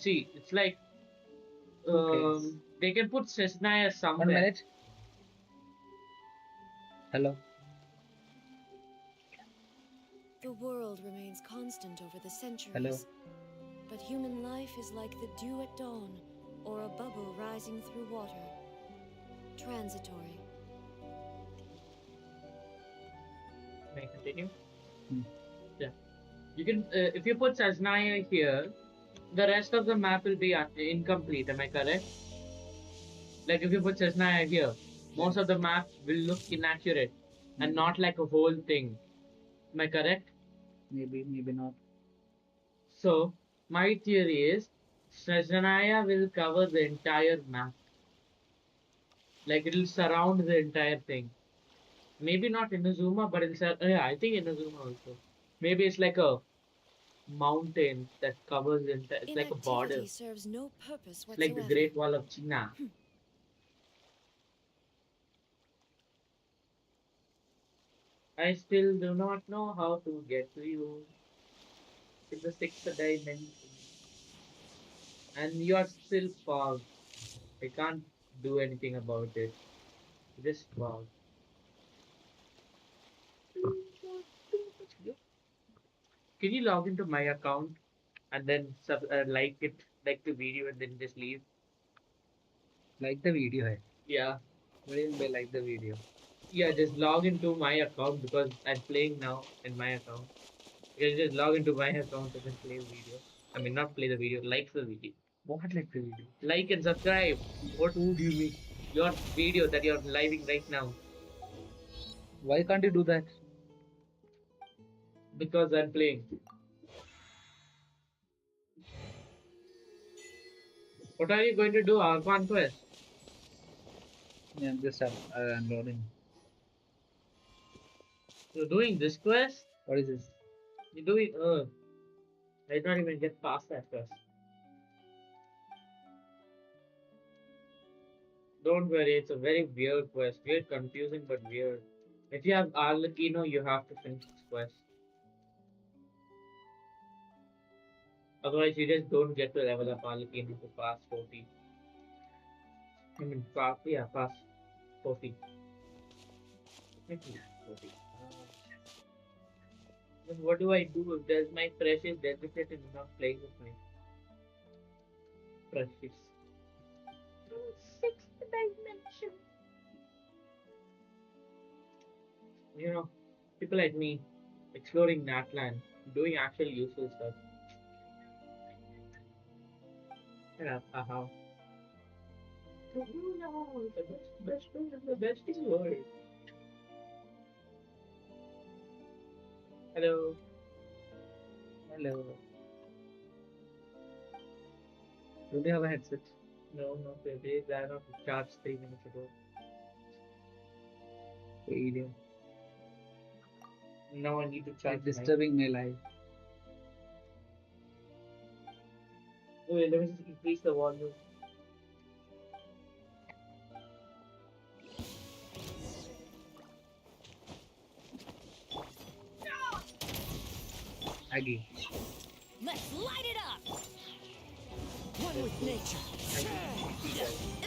see, it's like Okay. they can put Cessna 1 somewhere. minute. Hello. The world remains constant over the Hello. centuries, but human life is like the dew at dawn, or a bubble rising through water. Transitory. May I continue? Hmm. Yeah. You can if you put Cessna here, the rest of the map will be incomplete. Am I correct? Like if you put Cessna here, most of Yes. the map will look inaccurate and Maybe. not like a whole thing. Am I correct? Maybe. Maybe not. So my theory is Sajnaya will cover the entire map. Like it'll surround the entire thing. Maybe not Inazuma, but yeah, I think Inazuma also. Maybe it's like a mountain that covers the entire. It's like a Inactivity border. serves no purpose It's like the whatsoever. Great Wall of China. I still do not know how to get to you in the sixth dimension, and you are still fog. I can't do anything about it. Just fog. Can you log into my account and then like it, like the video, and then just leave? Like the video. Hai. Yeah, What do you mean by like the video? yeah. Just log into my account because I'm playing now in my account. You can just log into my account and then play the video. I mean, not play the video, like the video. What like the video? Like and subscribe. What Who give me? your video that you're living right now Why can't you do that? because I'm playing. What are you going to do, Archon Quest? Yeah, I'm just unloading. You're doing this quest? What is this? You're doing. I don't even get past that quest. Don't worry, it's a very weird quest. Weird, confusing, but weird. If you have Arlecchino, you have to finish this quest. Otherwise, you just don't get to level up Arlecchino to past 40. I mean, past 40. Maybe 40. Then what do I do if there's my precious dedicated not playing with my precious? Sixth dimension. You know, people like me exploring Natlan, doing actual useful stuff. Yeah, haha. You know, the best friend in the best in the world. Hello. Hello. Don't you have a headset? No, no, baby. I not charged 3 minutes ago. Video. Now I need to It's charge mine. disturbing my life. Wait, let me just increase the volume. Aggie. Let's light it up! One with nature.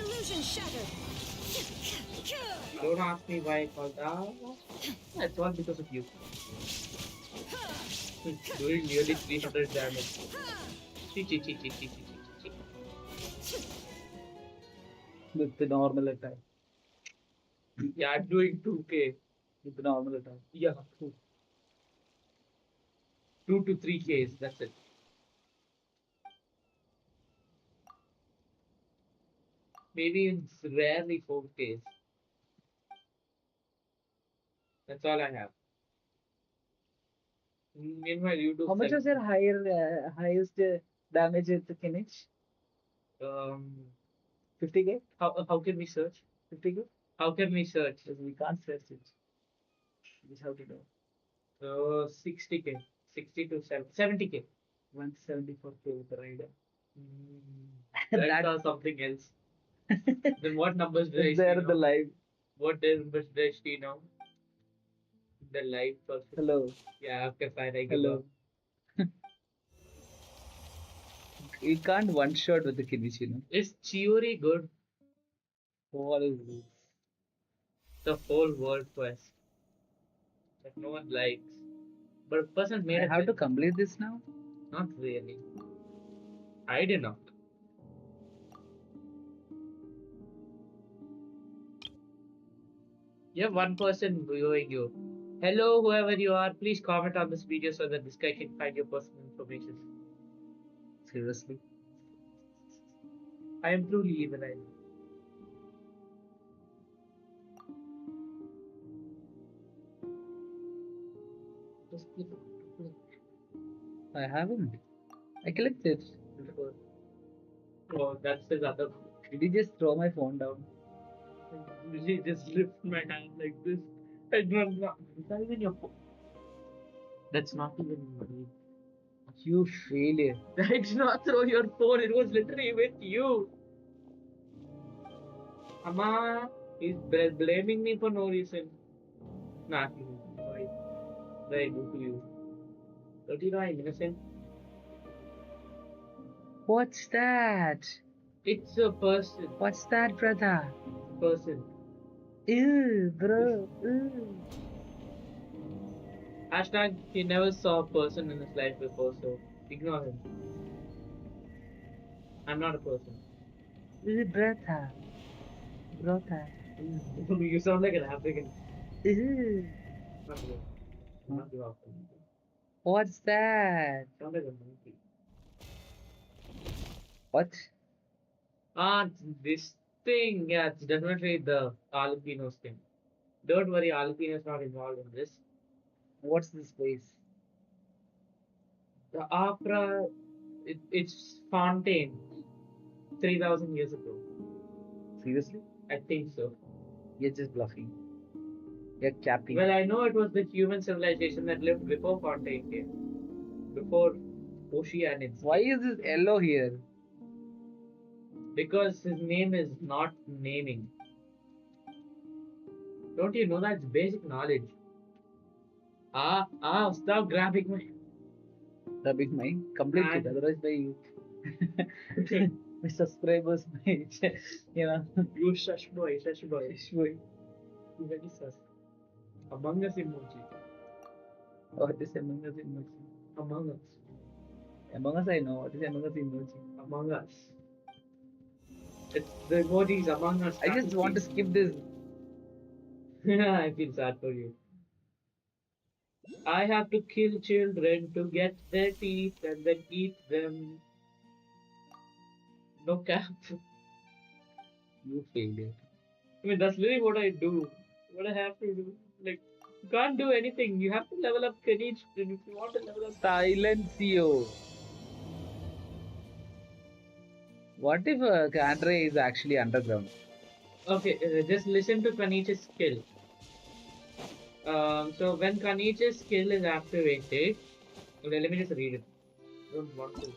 Illusion shattered! Don't ask me why I called that. It's all because of you. Doing nearly 300 damage. Chi chi chi chi chi chi chi chi. With the normal attack. Yeah, I'm doing 2k. With the normal attack. Yeah, 2 to 3Ks. That's it. Maybe it's rarely 4Ks. That's all I have. Meanwhile, you do How much was your 70. highest damage at the finish? Um, 50k? how can we search? 50k? How can we search? Because we can't search it. This how to do. 60k, 60 to 70k. 174k with the rider. That's That something else. Then what numbers did I is see there in the now? live. What numbers did I see now? The live person. Hello. Yeah, okay, fine, I give up. Hello. You can't one shot with the Kinichi, you know. Is Chiori good? What is this? The whole world quest that no one likes. But a person made I a have to bit. complete this now? Not really. I did not. You have one person viewing you. Hello, whoever you are, please comment on this video so that this guy can find your personal information. Seriously? I am truly evil, I know. Just click I haven't. I collected. before. Oh, that's his other. Did you just throw my phone down? He just lift my hand like this. I don't know. It's not even your phone. That's not even money. You failure. I did not throw your phone. It was literally with you. Amma, he's blaming me for no reason. Nah, why? What I do to you? Don't you know I'm innocent? What's that? It's a person. What's that, brother? Person. Ew, bro. Ew. Hashtag he never saw a person in his life before, so ignore him. I'm not a person. Ew, brother. Brother. You sound like an African. Ew. Not you. Not you African. What's that? Sound like a monkey. What? Ah, this thing. Yeah, it's definitely the Alpino's thing. Don't worry, Alpino's not involved in this. What's this place? The opera, it's Fontaine, 3,000 years ago. Seriously? I think so. You're just bluffing. You're capping. Well, I know it was the human civilization that lived before Fontaine came, before Oceanics. Why is this yellow here? Because his name is not naming. Don't you know that's basic knowledge? Stop grabbing my. The big mind. Complete it. And Otherwise, my subscribers may, you know. you shush boy, shush boy. Boy. You very sus. Among Us emoji. What is Among Us emoji? Among Us. Among Us, I know. What is Among Us emoji? Among Us. It's the emojis Among Us. I just want to skip this. I feel sad for you. I have to kill children to get their teeth and then eat them. No cap. You failed it. I mean, that's really what I do. What I have to do. Like, you can't do anything. You have to level up Kanich if you want to level up. Silencio. What if Kandre is actually underground? Okay, just listen to Kanich's skill. So when Kanich's skill is activated, okay, let me just read it. Don't want to.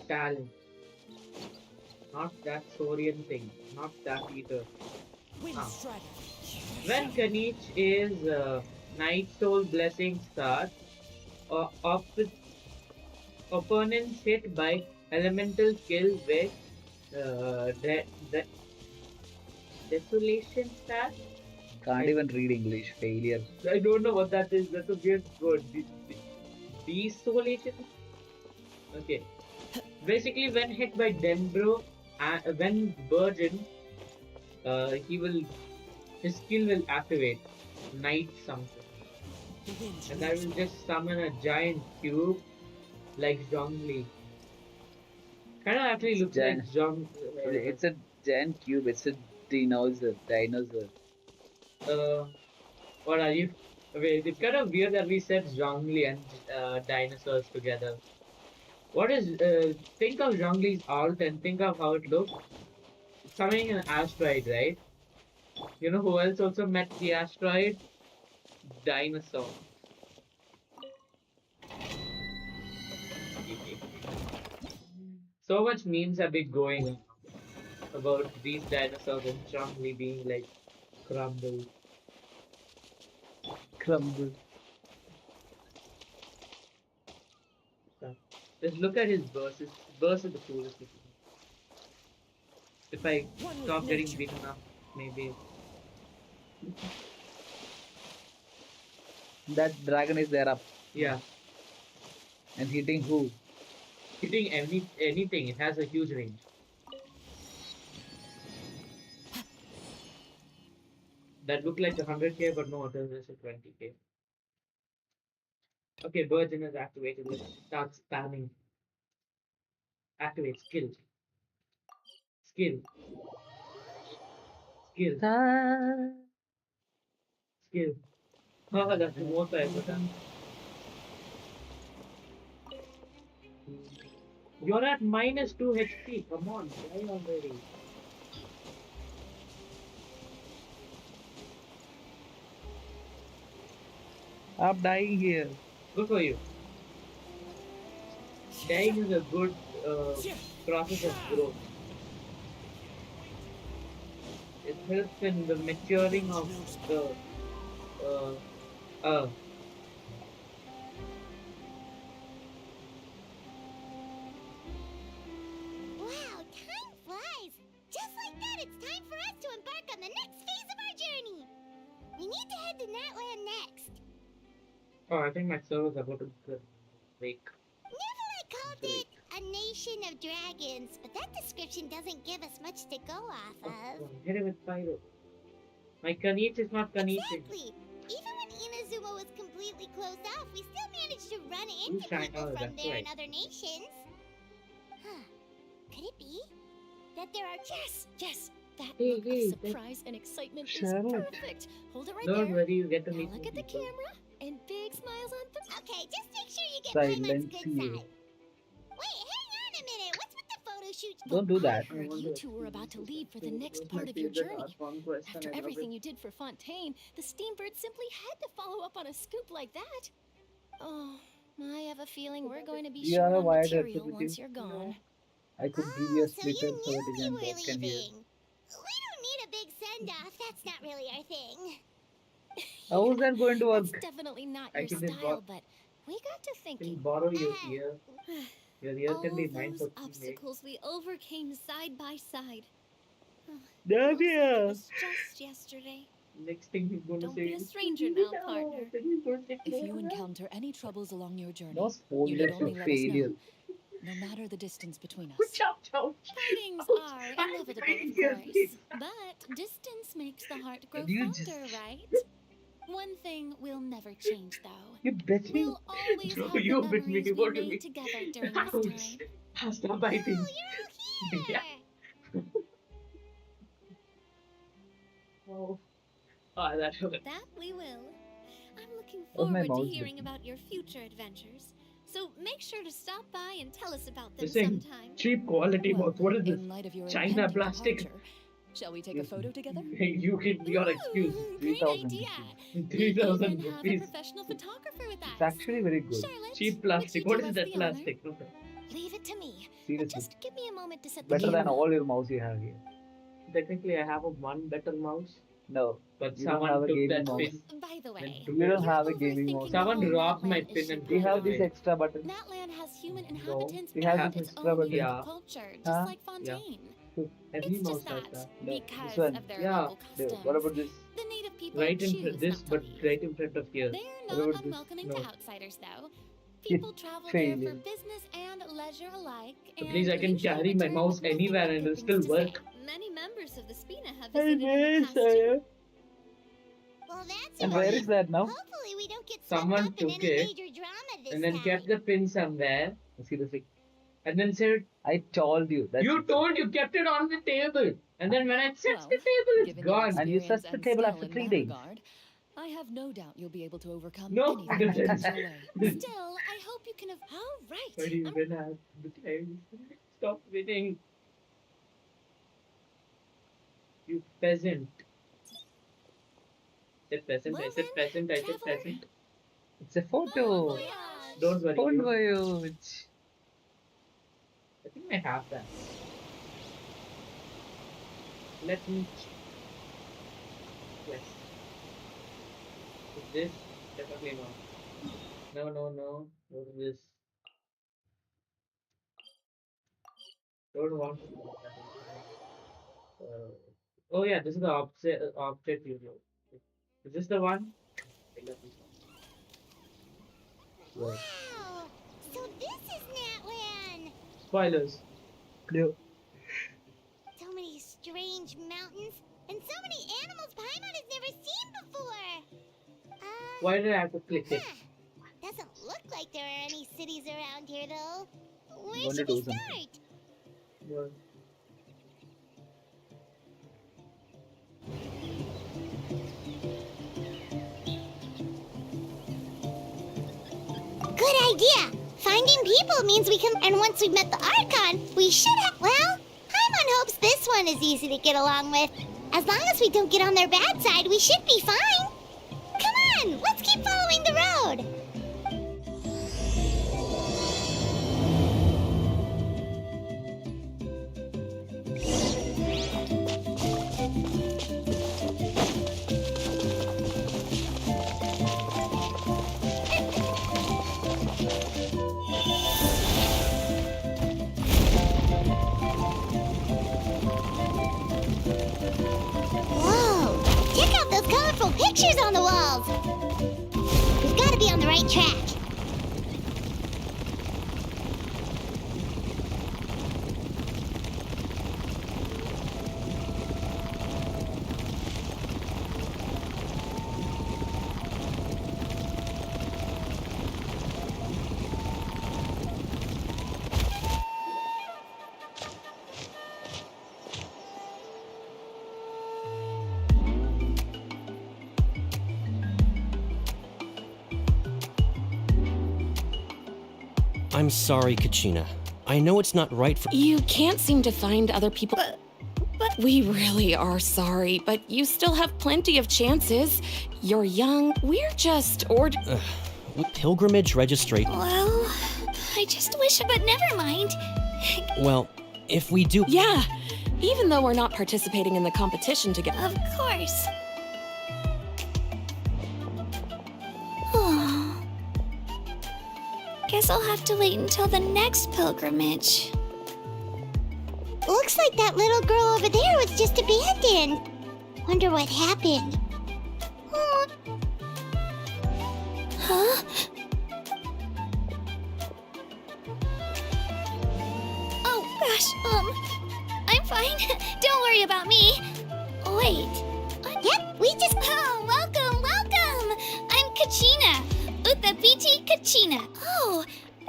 Talent. Not that Saurian thing. Not that either. Ah. When Kanich is Night Soul Blessing start, opponents hit by elemental skill with desolation start. Can't even read English. Failure. I don't know what that is. That's a weird word. Desolation? Okay. Basically, when hit by Dendro, when Virgin, his skill will activate. Night something. And I will just summon a giant cube like Zhongli. Kind of actually looks like Zhong. It's a giant cube. It's a dinosaur. What are you? Wait, it's kind of weird that we said Zhongli and dinosaurs together. What is? Think of Zhongli's alt and think of how it looks. It's coming in an asteroid, right? You know who else also met the asteroid? Dinosaur. So much memes have been going on about these dinosaurs and Zhongli being like crumbled. Crumble. Yeah. Just look at his burst. His burst is the coolest looking. If I One with stop getting nature. beaten up, maybe. That dragon is there up Yeah. and hitting who? Hitting anything, it has a huge range. That looked like 100k, but no, it is just a 20k. Okay, Virgin is activated. Let's start spamming. Activate skill. Skill. Skill. Ah, Skill. Oh, that's the most I ever done. You're at -2 HP. Come on, die already. I'm dying here. Good for you. Dying is a good process of growth. It helps in the maturing of the uh, uh, Wow, time flies! Just like that, it's time for us to embark on the next phase of our journey! We need to head to Natlan next. Oh, I think my server's about to break. Never called Break. it a nation of dragons, but that description doesn't give us much to go off of. Hit him with Pyro. My Kanich is not Kanich. Exactly! Even when Inazuma was completely closed off, we still managed to run You into shine people out, from that's there right. and other nations. Huh. Could it be that there are Yes, that Hey, look hey, of surprise and excitement Charlotte. is perfect. Hold it right Don't there. worry, you get to Now meet look new at the people. camera and big smiles on the. Okay, just make sure you get Paimon's Silent good seal. side. Wait, hang on a minute. What's with the photo shoot? Don't do that. I heard you two were about to leave for the next part of your journey. After everything you did for Fontaine, the Steambird simply had to follow up on a scoop like that. Oh, I have a feeling we're going to be You short have a on wide material representative. once you're gone. I could give you Oh, a so you splitter so knew that you we can were broadcast here. leaving. We don't need a big send-off. That's not really our thing. How is that going to That's work? definitely not I your can just style, but we got to thinking. borrow your Uh, ear. Your ear can All be mine those for 3 days. obstacles we overcame side by side. Oh, Yeah, feels like it yeah. was just yesterday. Next thing he's going to Don't say be a is, stranger now, partner. Then he's going to take If you more of that. encounter any troubles along your No journey, you spoilers need for only let us failure. know, no matter the distance between us. Chow, chow. Partings Ouch. are I'm inevitable, dying of here, course, please. but distance makes the heart grow And you fonder, just right? One thing will never change, though. you bet me. We'll always No, have the you bit me. memories we What do you made mean? together during this Ouch. time. Stop biting. Oh, you're all Yeah. here! Oh, that hurt. That we will. I'm looking How's my forward to mouse hearing looking? about your future adventures. So make sure to stop by and tell us about them You're saying sometime. cheap quality Well, mouse. What is this? in light of your China impending plastic. departure, shall we take a Yes. photo together? You give your excuse. Ooh, great 3,000 idea. rupees. We 3,000 even have a rupees. professional photographer with us. It's actually very good. Charlotte, Cheap would plastic. you What do is us that the honor? plastic? Leave it to me. Seriously. Just give me a moment to set the Better than camera. all your mouse you have here. Technically, I have a one better mouse, No. but You don't have someone a took gaming that mouse. pin. By the way, and You took don't it. have a you're gaming overthinking mouse. the Someone whole robbed my Natlan pin issue, and We took by have the it these way. away. extra buttons. Natlan has human No. inhabitants We and have this its extra own buttons. unique Yeah. culture, just Huh? like Fontaine. Every It's mouse just has that, that. No, because this one. of their Yeah. local No. customs, What about this? the native people Right in choose this, not but to leave. right in front of here. They're What not about this? unwelcoming to No. outsiders, though. You People travel there for failure. business and leisure alike, So and please, I can usually carry my return mouse with nothing anywhere but and good it'll things still to work. say. Many members of the Spina have Hey, visited in the past too. Well, that's And a where relief. is that now? Hopefully we don't get swept Someone up in took any it major drama this and then time. kept the pin somewhere Seriously. and then said, I told you that. "You told you kept it on the table." And then when I touched Well, the table, it's given your gone. And you experience searched the and table skill after in 3 that days. regard, I have no doubt you'll be able to overcome No, anything that it comes doesn't. your way. Still, I hope you can have. All right. But you will have the time. Stop winning, you peasant. I said peasant, I Well said then, peasant, I said traveler. peasant. It's a photo. Voyage. Don't worry, Don't you. worry. I think I have that. Let me check. Yes. Is this? Definitely no. No, no, no. What is this? Don't want to. Uh, oh yeah, this is the object video. Is this the one? Yes. Wow! So this is Natlan! Spoilers. No. So many strange mountains, and so many animals Paimon has never seen before! Why did I have to click it? Doesn't look like there are any cities around here, though. Where Want to should do we something. start? Well, Good idea! Finding people means we can. And once we've met the Archon, we should have. Well, Paimon hopes this one is easy to get along with. As long as we don't get on their bad side, we should be fine. Come on, let's keep following the road. Whoa! Check out those colorful pictures on the walls! We've got to be on the right track. I'm sorry, Kachina. I know it's not right for— You can't seem to find other people. But we really are sorry, but you still have plenty of chances. You're young. We're just pilgrimage registration. Well, I just wish, but never mind. Well, if we do— Yeah, even though we're not participating in the competition together. Of course. Guess I'll have to wait until the next pilgrimage. Looks like that little girl over there was just abandoned. Wonder what happened. Huh? Oh gosh, I'm fine. Don't worry about me. Wait. Yep, we just. Oh, welcome. I'm Kachina. Uthapiti Kachina. Oh,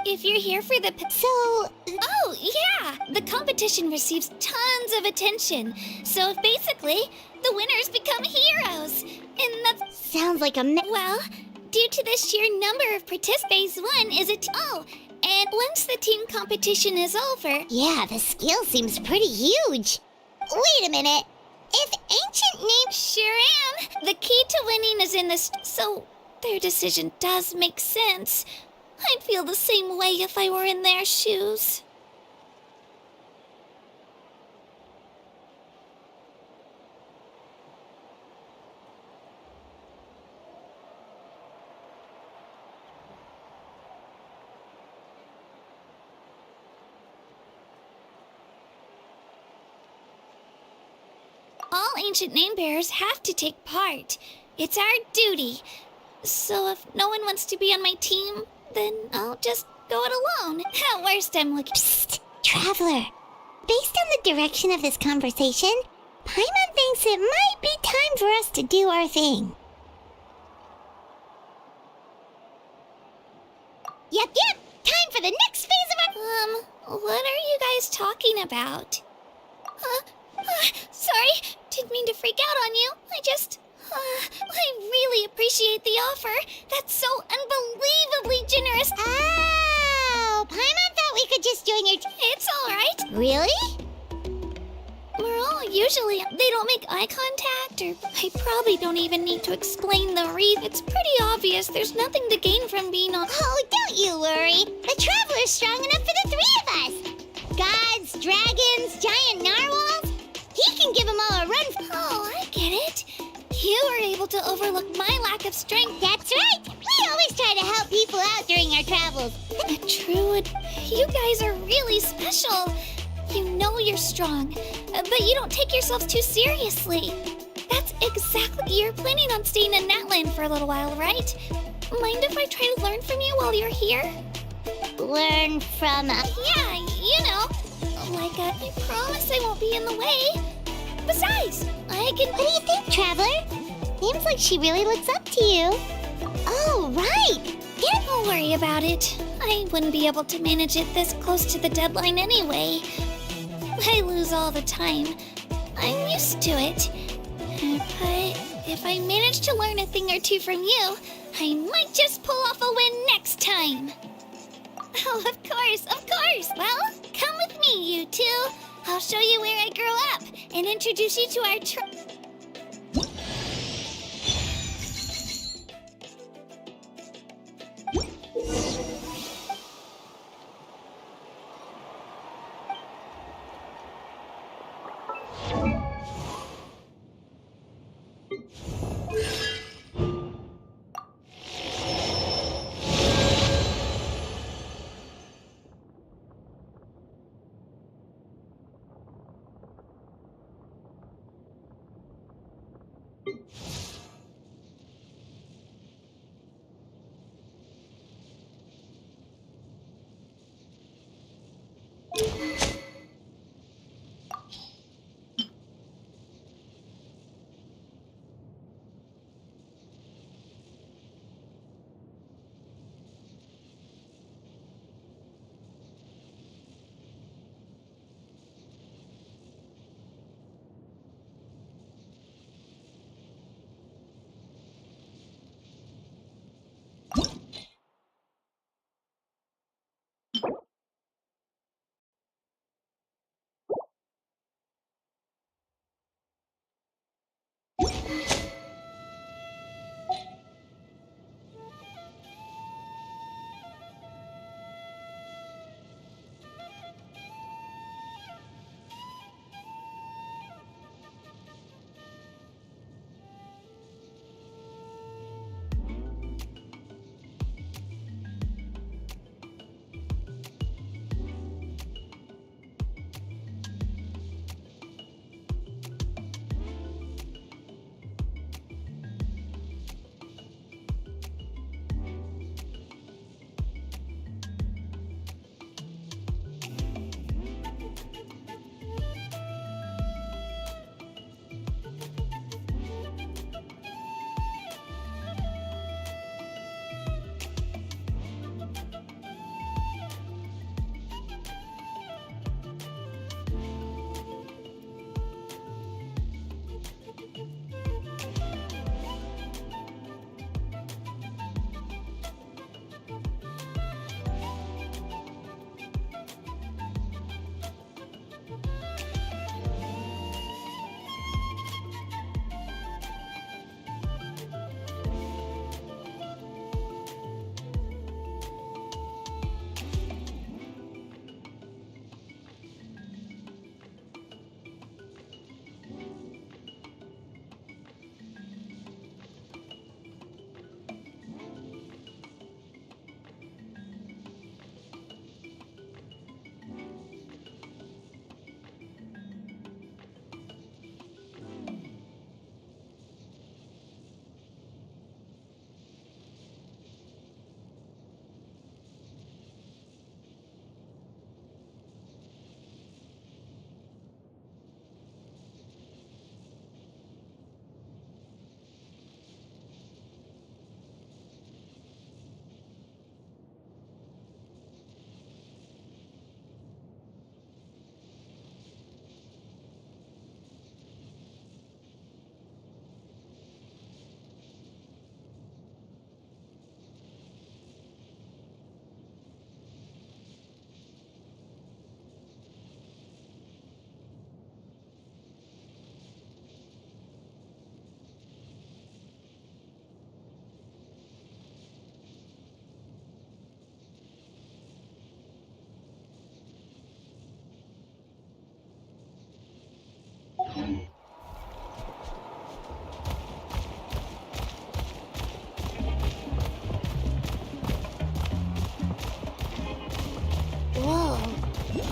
if you're here for the. Oh, yeah. The competition receives tons of attention. So basically, the winners become heroes. And that sounds like a. Well, due to the sheer number of participants, one is a. Oh, and once the team competition is over. Yeah, the skill seems pretty huge. Wait a minute. If ancient name. Sure am. The key to winning is in this. So. Their decision does make sense. I'd feel the same way if I were in their shoes. All ancient name bearers have to take part. It's our duty. So if no one wants to be on my team, then I'll just go it alone. At worst, I'm looking. Psst, Traveler. Based on the direction of this conversation, Paimon thinks it might be time for us to do our thing. Yep. Time for the next phase of our. What are you guys talking about? Sorry. Didn't mean to freak out on you. I really appreciate the offer. That's so unbelievably generous. Oh, Paimon thought we could just join your It's all right. Really? We're all usually... They don't make eye contact, or I probably don't even need to explain the reason. It's pretty obvious there's nothing to gain from being on... Oh, don't you worry. The Traveler's strong enough for the three of us. Gods, dragons, giant narwhals. He can give them all a run. Oh, I get it. You were able to overlook my lack of strength. That's right! We always try to help people out during our travels. True, you guys are really special. You know you're strong, but you don't take yourself too seriously. That's exactly. You're planning on staying in Natlan for a little while, right? Mind if I try to learn from you while you're here? Learn from Yeah, you know. I promise I won't be in the way. Besides, I can. What do you think, Traveler? Seems like she really looks up to you. Oh, right. Don't worry about it. I wouldn't be able to manage it this close to the deadline anyway. I lose all the time. I'm used to it. But if I manage to learn a thing or two from you, I might just pull off a win next time. Oh, of course, of course. Well, come with me, you two. I'll show you where I grew up and introduce you to our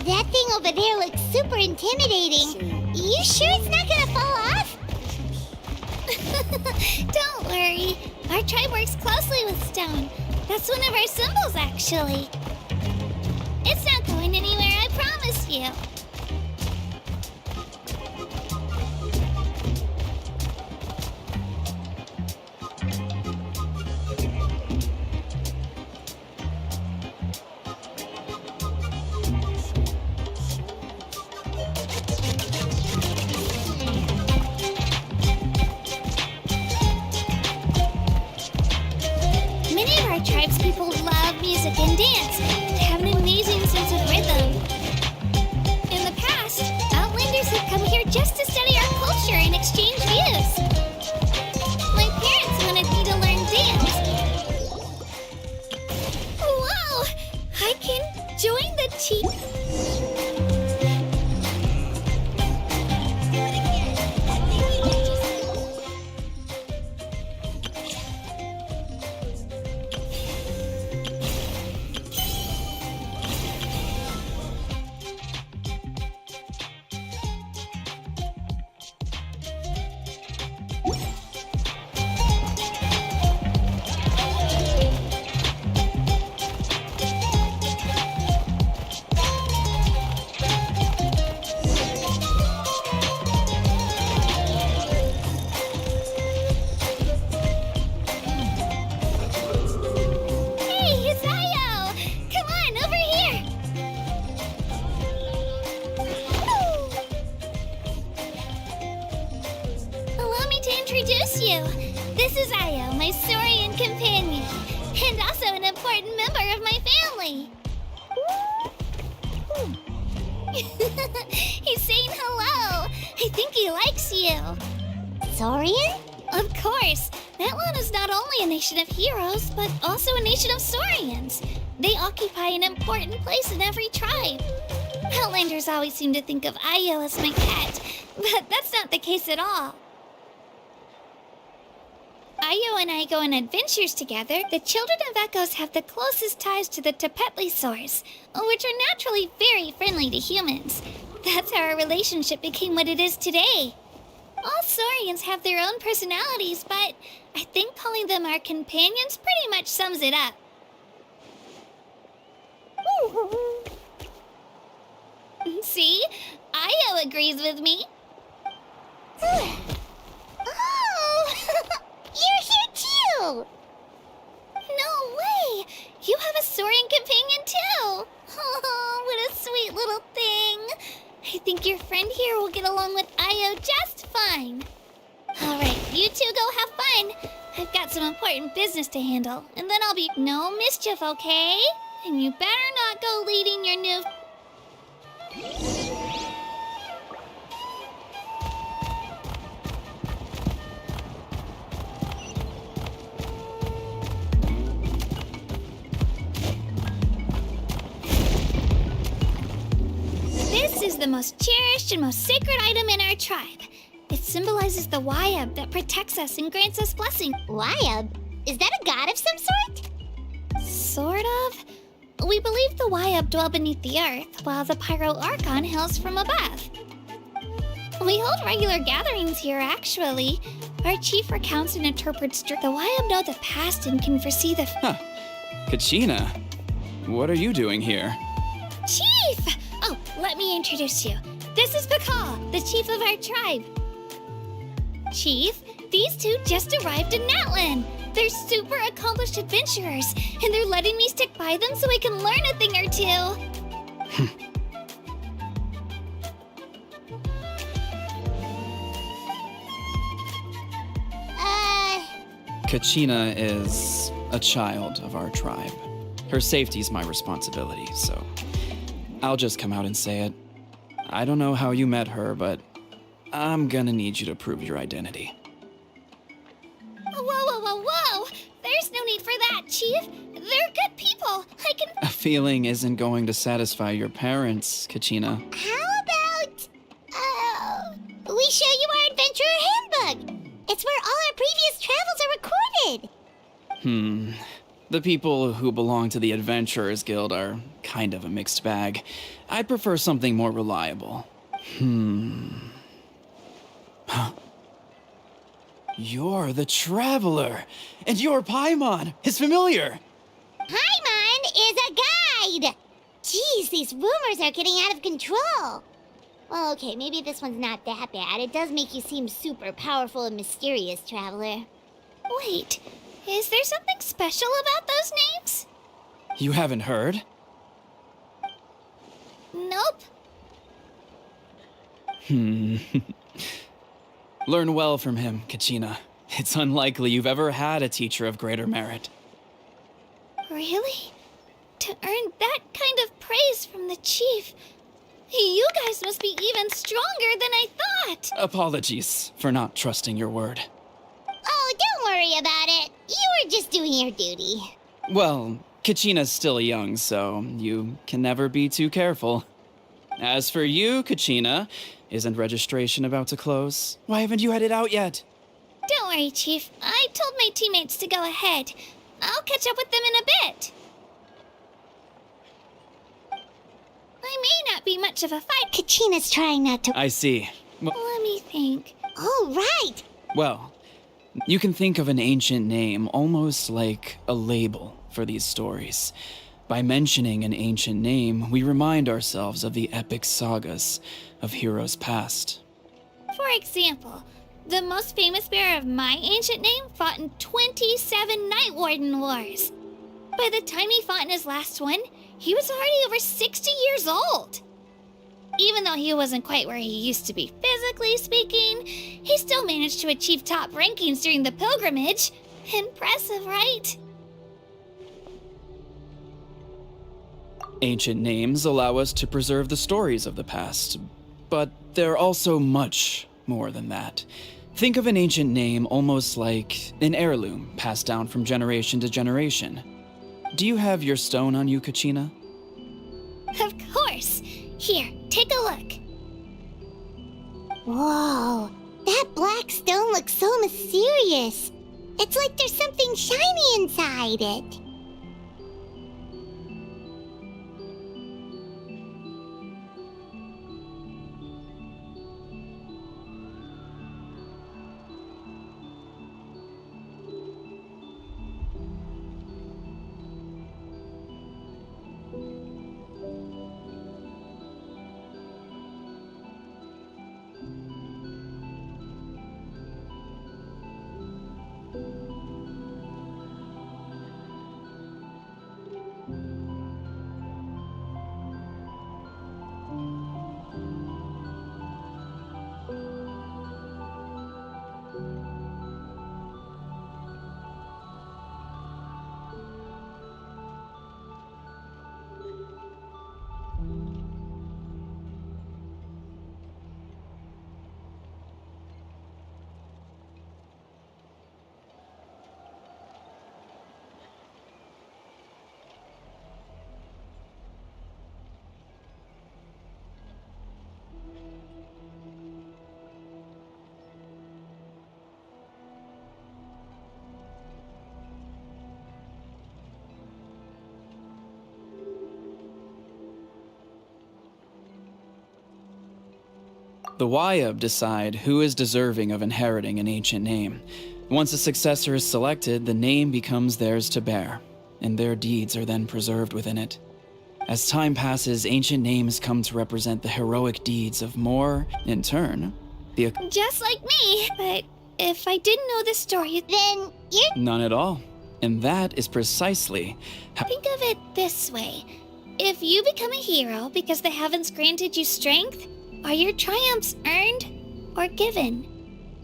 That thing over there looks super intimidating. You sure it's not gonna fall off? Don't worry. Our tribe works closely with stone. That's one of our symbols, actually. It's not going anywhere, I promise you. Many of our tribes people love music and dance. They have an amazing sense of rhythm. In the past, Outlanders have come here just to study our culture and exchange views. My parents wanted me to learn dance. Whoa! I can join the team. Hey, it's Ayo! Come on, over here! Allow me to introduce you. This is Ayo, my Saurian companion, and also an important member of my family. He's saying hello. I think he likes you. Saurian? Of course. Natlan is not only a nation of heroes, but also a nation of Saurians. They occupy an important place in every tribe. Outlanders always seem to think of Ayo as my pet, but that's not the case at all. Ayo and I go on adventures together. The children of Echoes have the closest ties to the Tepetli Soars, which are naturally very friendly to humans. That's how our relationship became what it is today. All Saurians have their own personalities, but I think calling them our companions pretty much sums it up. See? Ayo agrees with me. Oh! You're here too! No way! You have a Saurian companion too! Oh, what a sweet little thing! I think your friend here will get along with Ayo just fine. Alright, you two go have fun. I've got some important business to handle, and then I'll be no mischief, okay? And you better not go leading your new... This is the most cherished and most sacred item in our tribe. It symbolizes the Wayab that protects us and grants us blessing. Wayab? Is that a god of some sort? Sort of. We believe the Wayab dwell beneath the earth, while the Pyro Archon hails from above. We hold regular gatherings here, actually. Our chief recounts and interprets the Wayab know the past and can foresee the... Kachina, what are you doing here? Chief! Oh, let me introduce you. This is Pakal, the chief of our tribe. Chief, these two just arrived in Natlan. They're super accomplished adventurers, and they're letting me stick by them so I can learn a thing or two. Kachina is a child of our tribe. Her safety's my responsibility, so I'll just come out and say it. I don't know how you met her, but I'm gonna need you to prove your identity. Whoa, whoa, whoa, whoa! There's no need for that, Chief. They're good people. I can... A feeling isn't going to satisfy your parents, Kachina. How about... we show you our adventurer handbook. It's where all our previous travels are recorded. The people who belong to the Adventurers Guild are kind of a mixed bag. I'd prefer something more reliable. Huh? You're the Traveler, and you're Paimon, his familiar. Paimon is a guide! Jeez, these rumors are getting out of control. Well, okay, maybe this one's not that bad. It does make you seem super powerful and mysterious, Traveler. Wait, is there something special about those names? You haven't heard? Nope. Learn well from him, Kachina. It's unlikely you've ever had a teacher of greater merit. Really? To earn that kind of praise from the chief, you guys must be even stronger than I thought! Apologies for not trusting your word. Oh, don't worry about it. You were just doing your duty. Well, Kachina's still young, so you can never be too careful. As for you, Kachina, isn't registration about to close? Why haven't you headed out yet? Don't worry, Chief. I told my teammates to go ahead. I'll catch up with them in a bit. I may not be much of a fight. Kachina's trying not to... I see. Let me think. Oh, right! Well, you can think of an ancient name almost like a label for these stories. By mentioning an ancient name, we remind ourselves of the epic sagas of heroes past. For example, the most famous bearer of my ancient name fought in 27 Night Warden Wars. By the time he fought in his last one, he was already over 60 years old. Even though he wasn't quite where he used to be physically speaking, he still managed to achieve top rankings during the pilgrimage. Impressive, right? Ancient names allow us to preserve the stories of the past, but they're also much more than that. Think of an ancient name almost like an heirloom passed down from generation to generation. Do you have your stone on you, Kachina? Of course. Here, take a look. Whoa, that black stone looks so mysterious. It's like there's something shiny inside it. The Wayab decide who is deserving of inheriting an ancient name. Once a successor is selected, the name becomes theirs to bear, and their deeds are then preserved within it. As time passes, ancient names come to represent the heroic deeds of more, in turn, the... Just like me, but if I didn't know this story, then you're... None at all. And that is precisely how... Think of it this way. If you become a hero because the heavens granted you strength, are your triumphs earned or given?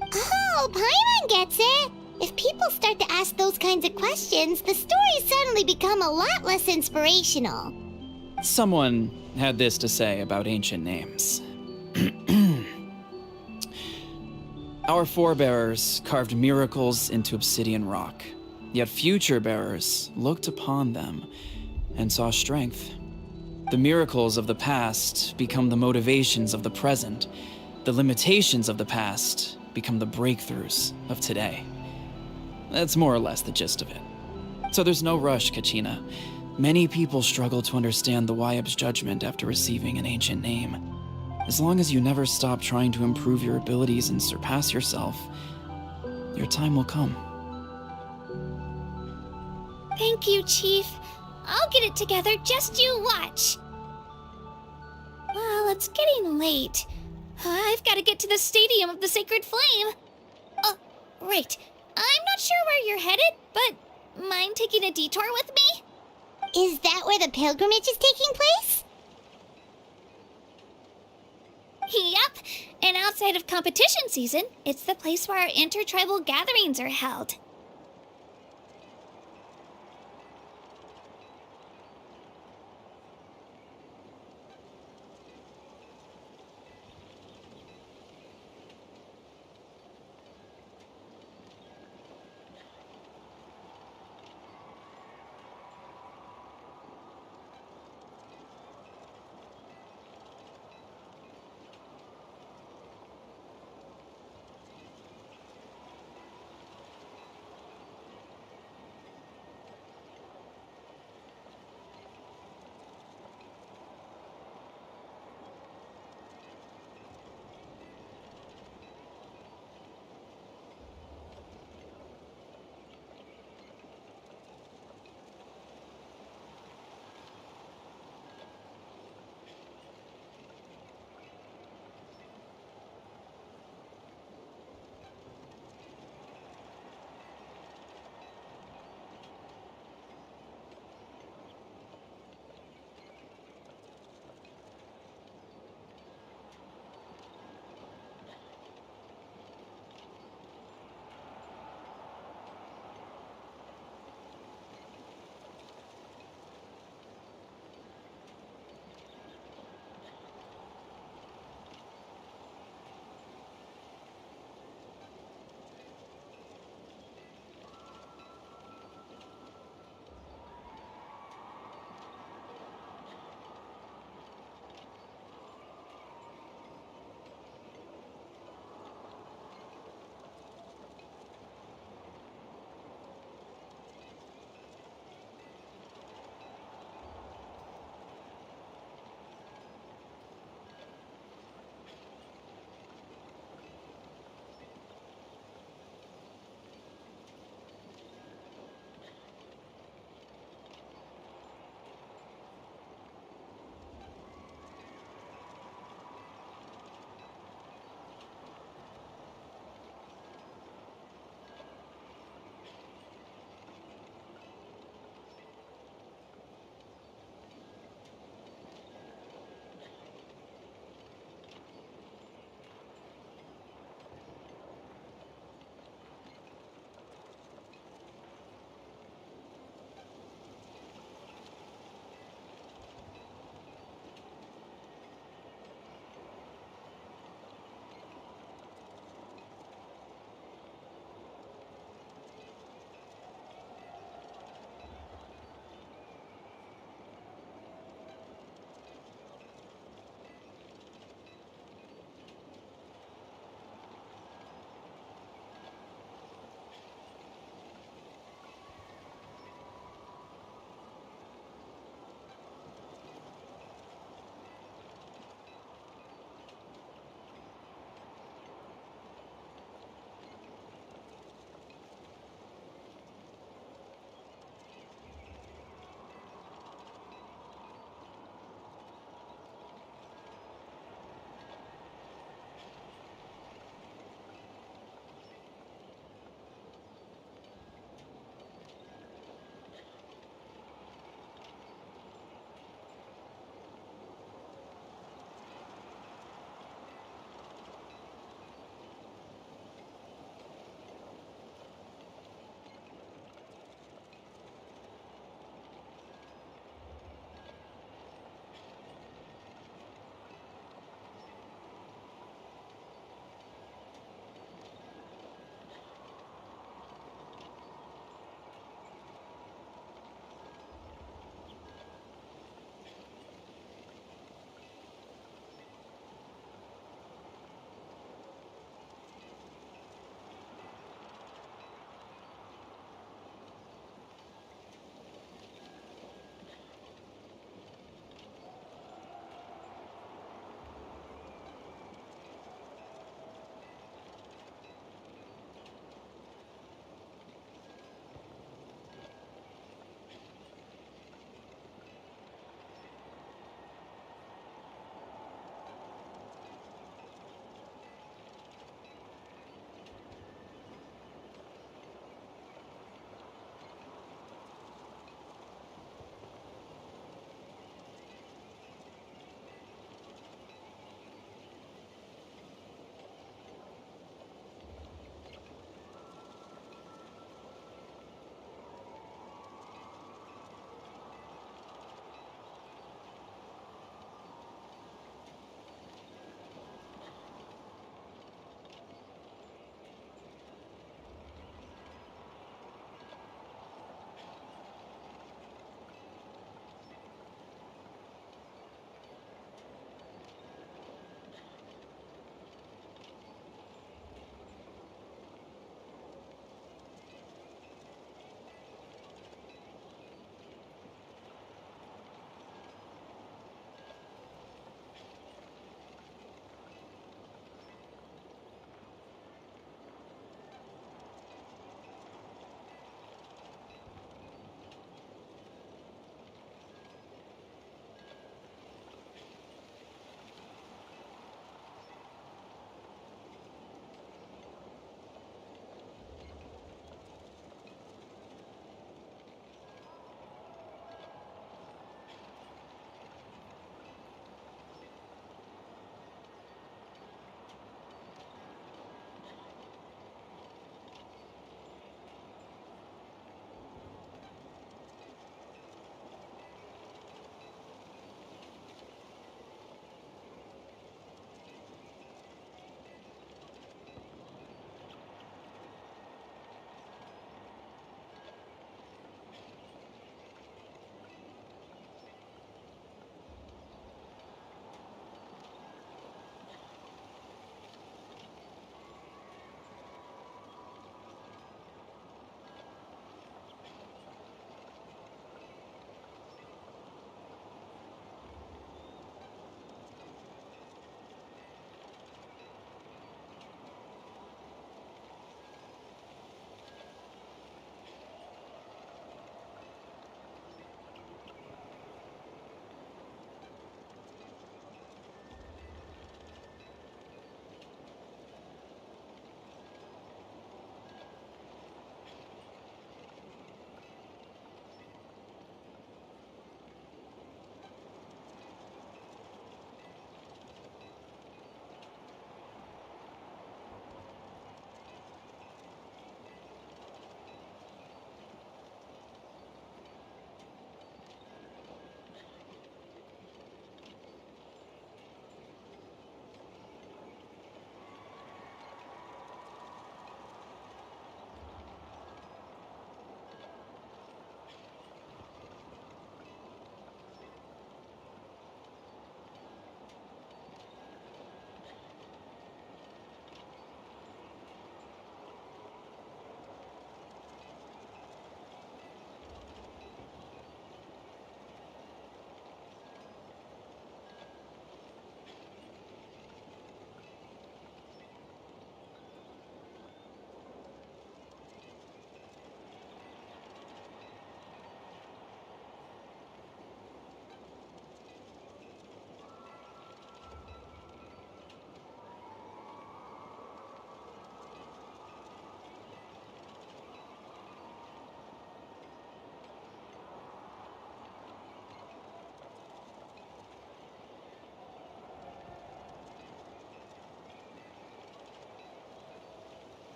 Oh, Paimon gets it! If people start to ask those kinds of questions, the stories suddenly become a lot less inspirational. Someone had this to say about ancient names. Our forebears carved miracles into obsidian rock, yet future bearers looked upon them and saw strength. The miracles of the past become the motivations of the present. The limitations of the past become the breakthroughs of today. That's more or less the gist of it. So there's no rush, Kachina. Many people struggle to understand the Wyab's judgment after receiving an ancient name. As long as you never stop trying to improve your abilities and surpass yourself, your time will come. Thank you, Chief. I'll get it together, just you watch. Well, it's getting late. I've got to get to the Stadium of the Sacred Flame. Oh, right. I'm not sure where you're headed, but mind taking a detour with me? Is that where the pilgrimage is taking place? Yep. And outside of competition season, it's the place where our intertribal gatherings are held.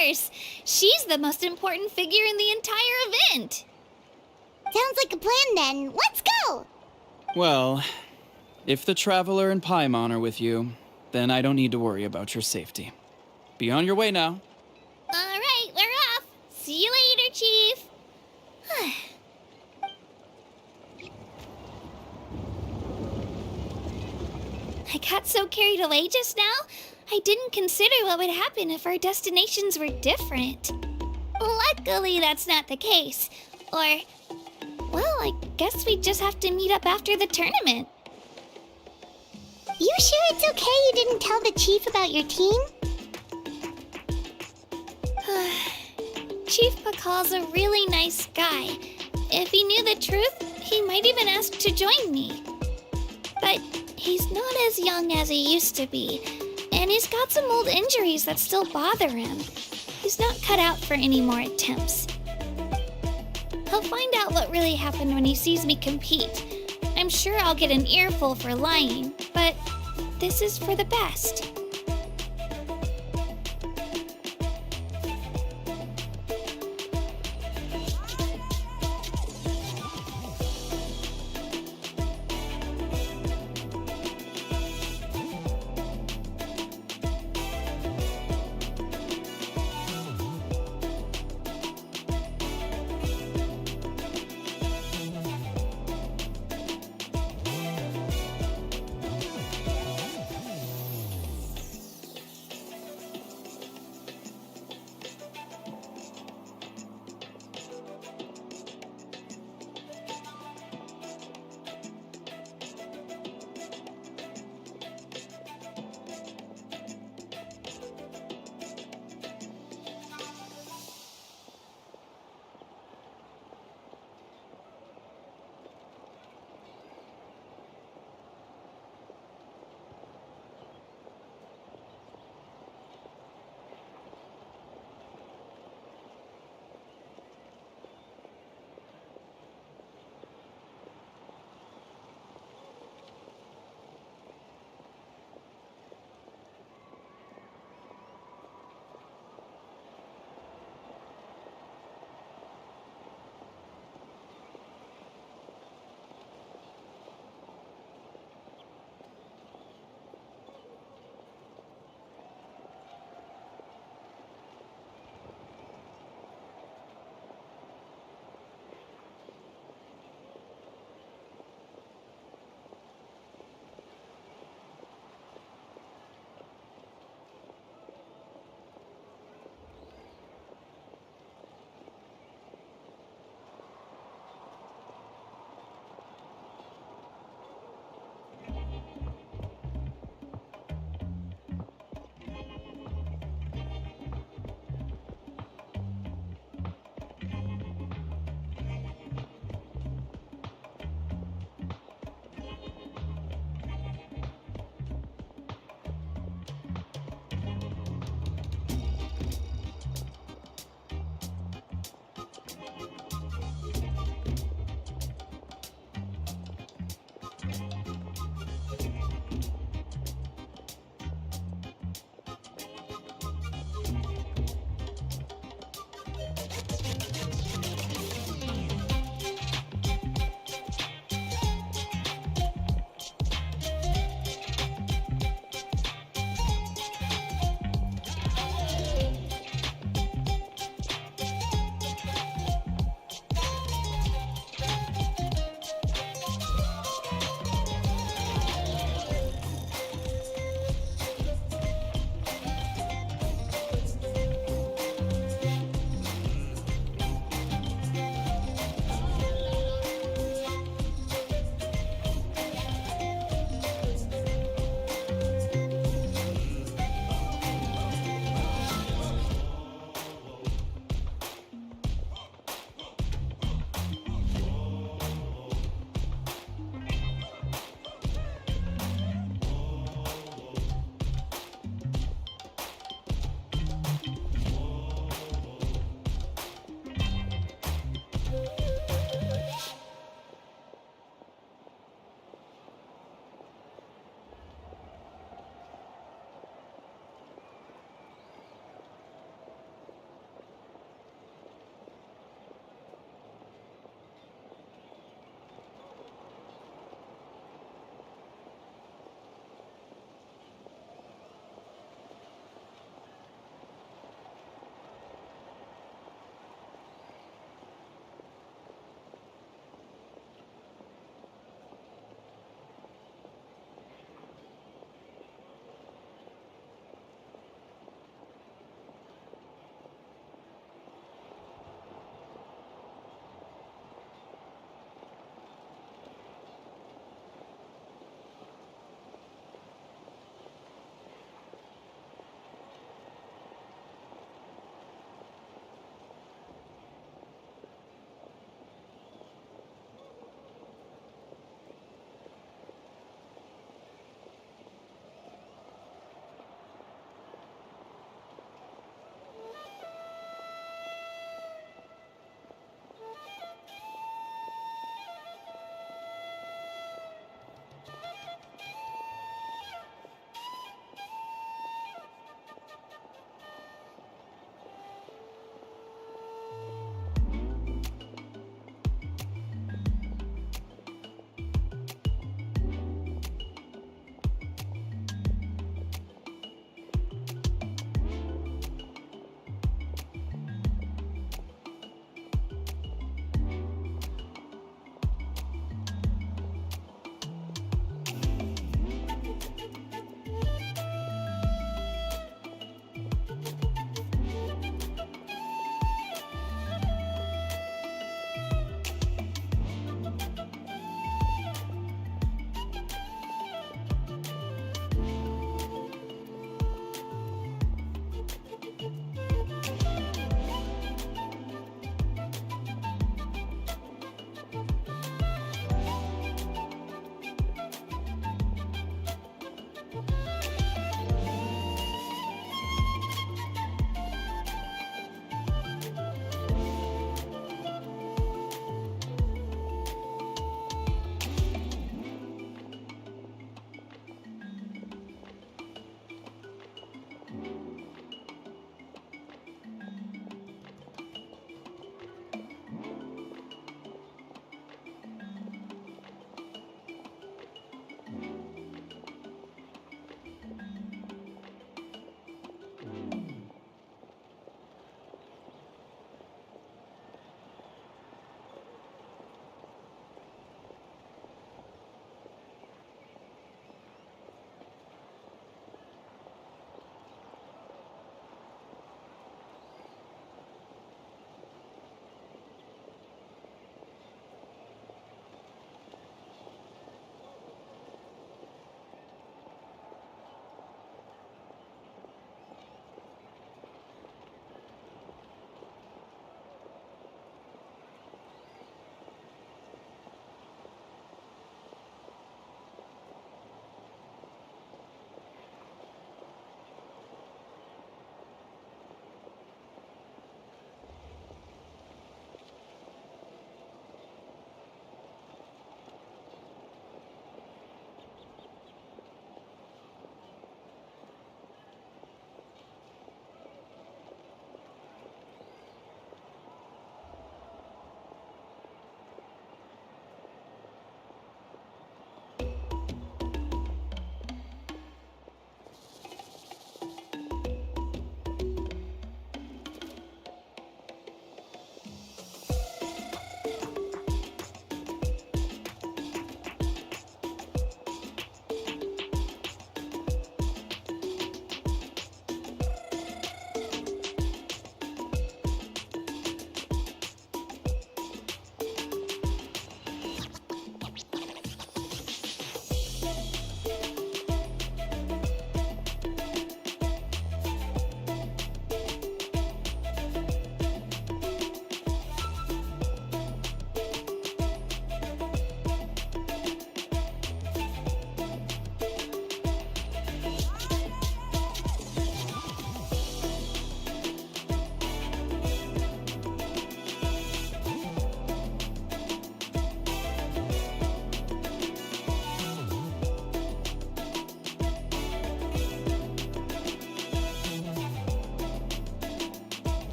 course! She's the most important figure in the entire event! Sounds like a plan then. Let's go! Well, if the Traveler and Paimon are with you, then I don't need to worry about your safety. Be on your way now. Alright, we're off! See you later, Chief! I got so carried away just now, I didn't consider what would happen if our destinations were different. Luckily, that's not the case. Or, well, I guess we just have to meet up after the tournament. You sure it's okay you didn't tell the chief about your team? Chief Pakal's a really nice guy. If he knew the truth, he might even ask to join me. But he's not as young as he used to be, and he's got some old injuries that still bother him. He's not cut out for any more attempts. He'll find out what really happened when he sees me compete. I'm sure I'll get an earful for lying, but this is for the best.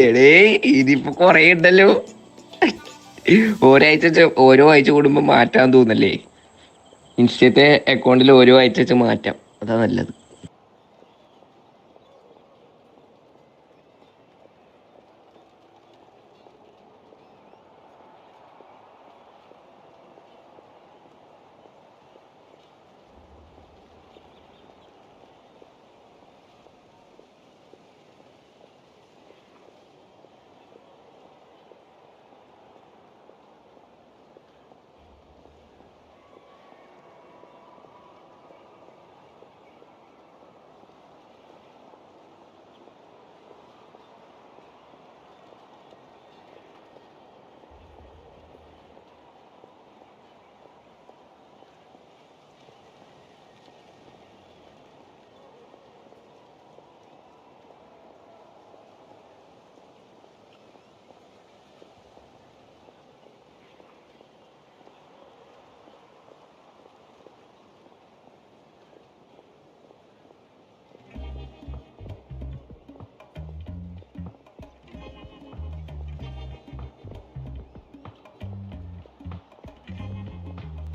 എടേ ഇതിപ്പോ കൊറേ ഉണ്ടല്ലോ. ഓരോ ആഴ്ച കൂടുമ്പോ മാറ്റാൻ തോന്നല്ലേ? ഇൻസ്റ്റത്തെ അക്കൗണ്ടിൽ ഓരോ ആഴ്ച വെച്ച് മാറ്റാം, അതാ നല്ലത്.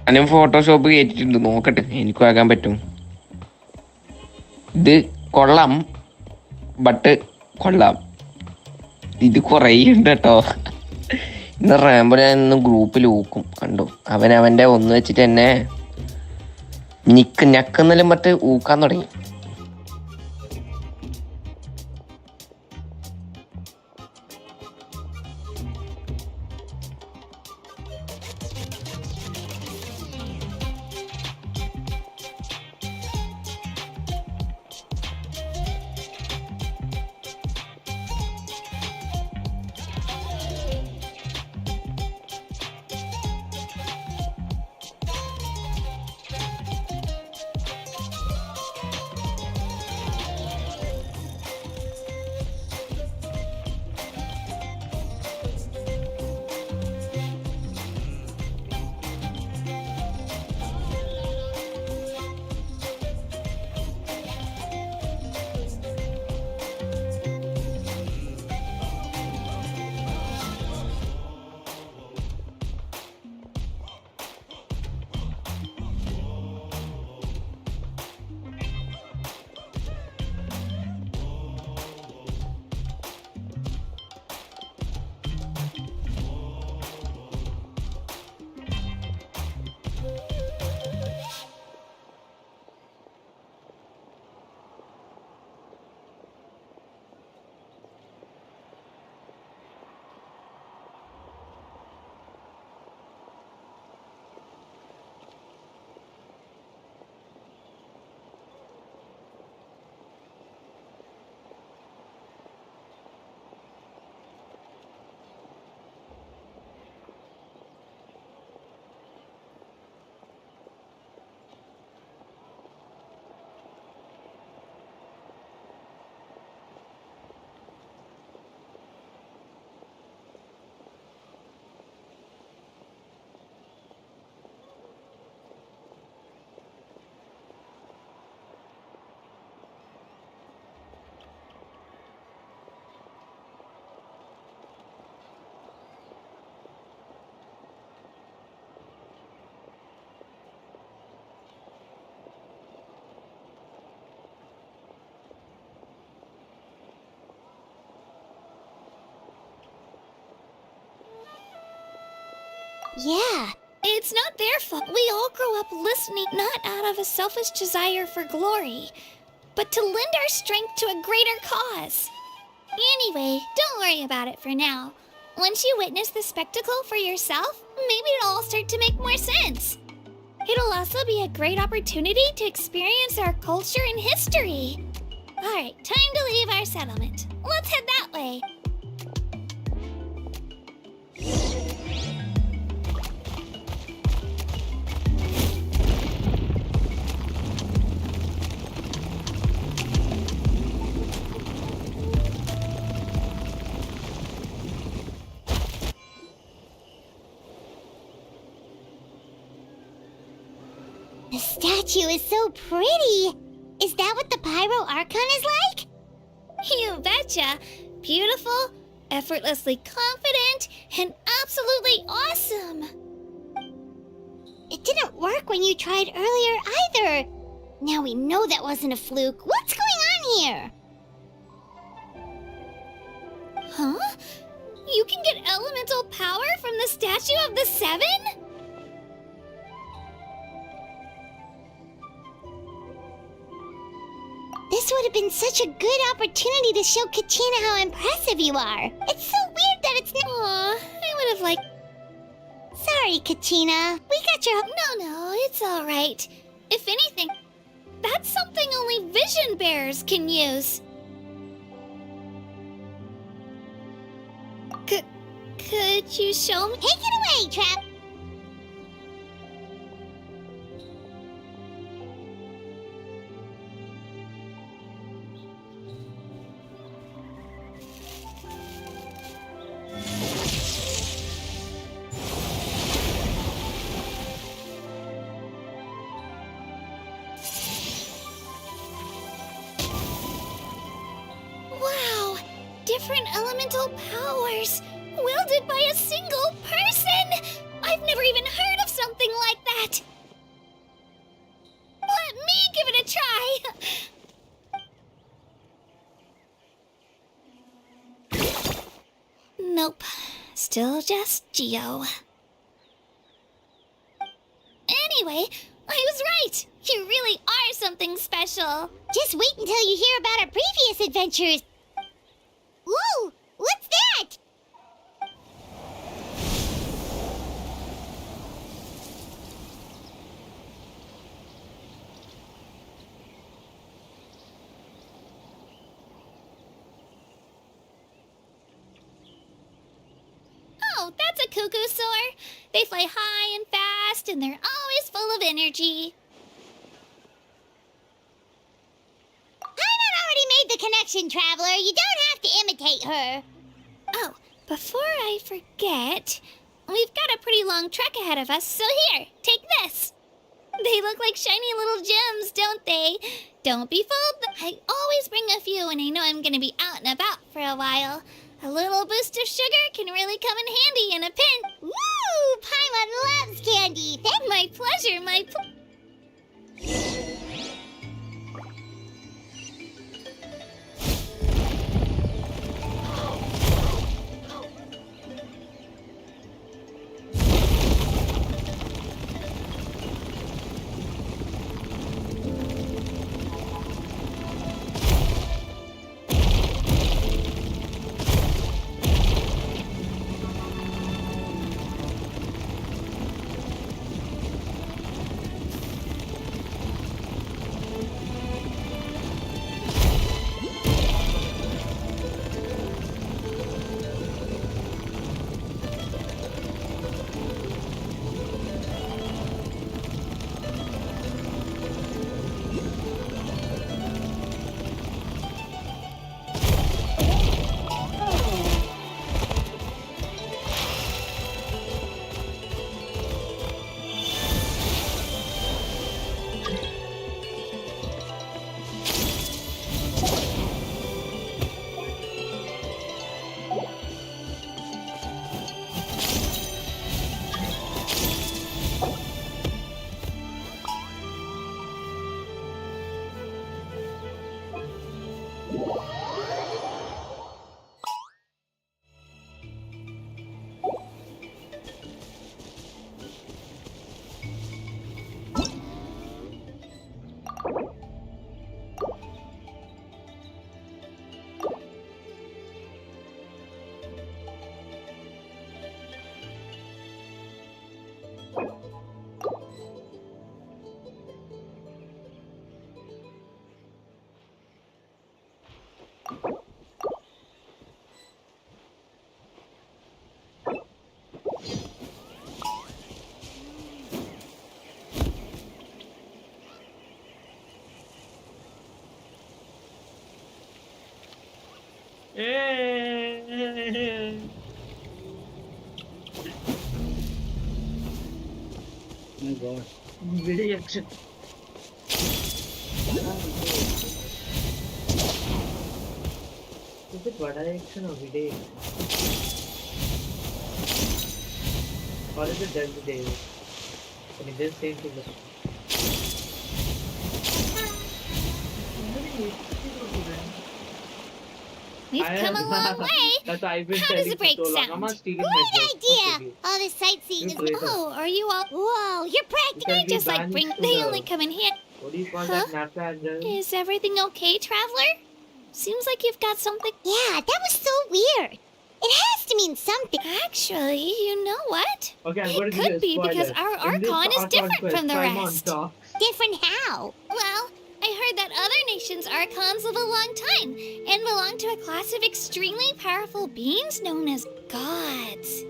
ഞാനും ഫോട്ടോഷോപ്പ് കയറ്റിട്ടുണ്ട്, നോക്കട്ടെ എനിക്കും ആക്കാൻ പറ്റും. ഇത് കൊള്ളാം, ബട്ട് കൊള്ളാം. ഇത് കുറേ ഉണ്ട് കേട്ടോ. ഇന്ന് റാമ്പോ ഞാൻ ഇന്ന് ഗ്രൂപ്പിൽ ഊക്കും കണ്ടു. അവൻ്റെ ഒന്ന് വെച്ചിട്ട് എന്നെ ഞക്കെന്നെല്ലാം പറ്റ് ഊക്കാൻ തുടങ്ങി. Yeah, it's not their fault. We all grow up listening, not out of a selfish desire for glory, but to lend our strength to a greater cause. Anyway, don't worry about it for now. Once you witness the spectacle for yourself, maybe it'll all start to make more sense. It'll also be a great opportunity to experience our culture and history. Alright, time to leave our settlement. Let's head that way. The statue is so pretty. Is that what the Pyro Archon is like? You betcha. Beautiful, effortlessly confident, and absolutely awesome. It didn't work when you tried earlier either. Now we know that wasn't a fluke. What's going on here? Huh? You can get elemental power from the Statue of the Seven? This would have been such a good opportunity to show Kachina how impressive you are. It's so weird that it's not. Aw, I would have liked. Sorry, Kachina. We got your. No, it's all right. If anything, that's something only vision bearers can use. Could you show me? Take it away, Trap. Wow, different elemental powers, wielded by a single person! I've never even heard of something like that! Let me give it a try! Nope, still just Geo. Anyway, I was right! You really are something special! Just wait until you hear about our previous adventures! Ooh! What's that? Oh, that's a cuckoo soar. They fly high and fast, and they're always full of energy. Paimon already made the connection, Traveler. You don't have to imitate her. Oh, before I forget, we've got a pretty long trek ahead of us, so here, take this. They look like shiny little gems, don't they? Don't be fooled. I always bring a few when I know I'm going to be out and about for a while. A little boost of sugar can really come in handy in a pinch. Woo! Paimon loves candy. My pleasure, Oh my god. Very action. Is it Vadayakshan or Videyakshan? Or is it Delta David? I mean, they're same thing. We've come a long way. That's why I've been How telling does the break you so long. sound? I'm not stealing my Great jokes. idea! All this sightseeing is... You Oh, are you all... Whoa, you're practically just like bring... They only come in here. What do you call Huh? that? Natlan? Is everything okay, Traveler? Seems like you've got something... Yeah, that was so weird. It has to mean something. Actually, you know what? Okay, I'm going It to give you a could be because spoiler. our In this Archon is Archon different Quest, from the Paimon rest. talks. Different how? Well, I heard that other nations' Archons live a long time and belong to a class of extremely powerful beings known as gods.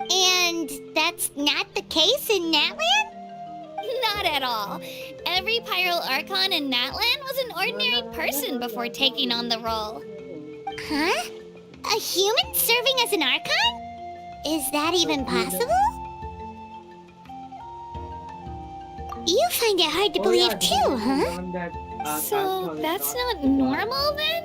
And that's not the case in Natlan? Not at all. Every Pyral Archon in Natlan was an ordinary person before taking on the role. Huh? A human serving as an Archon? Is that even possible? You find it hard to Oh, believe yeah, this too, is the huh? one that, So Archon is that's not normal then?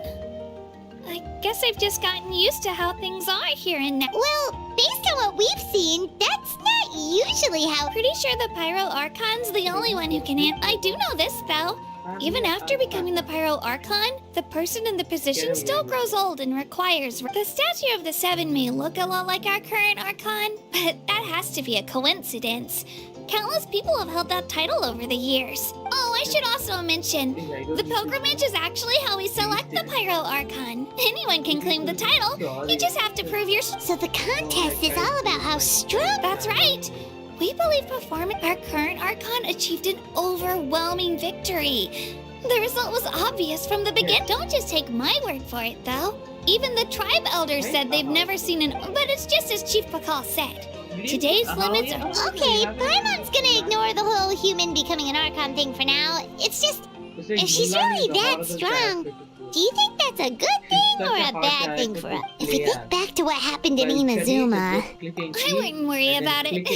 I guess I've just gotten used to how things are here in Natlan. Well, based on what we've seen, that's not usually how... Pretty sure the Pyral Archon's the only one who can I do know this, though. Even after becoming the Pyral Archon, the person in the position still grows old and requires... The statue of the Seven may look a lot like our current Archon, but that has to be a coincidence. Countless people have held that title over the years. Oh, I should also mention, the pilgrimage is actually how we select the Pyral Archon. Anyone can claim the title, you just have to prove your... So the contest is all about how strong... That's right. We believe performing our current Archon achieved an overwhelming victory. The result was obvious from the beginning. Don't just take my word for it, though. Even the tribe elders said they've never seen an... But it's just as Chief Pakal said. Today's limits are... Okay, Paimon's gonna ignore the whole human becoming an Archon thing for now. It's just... If she's really that strong, do you think that's a good thing or a bad thing for us? If we think back to what happened in Inazuma... I wouldn't worry about it.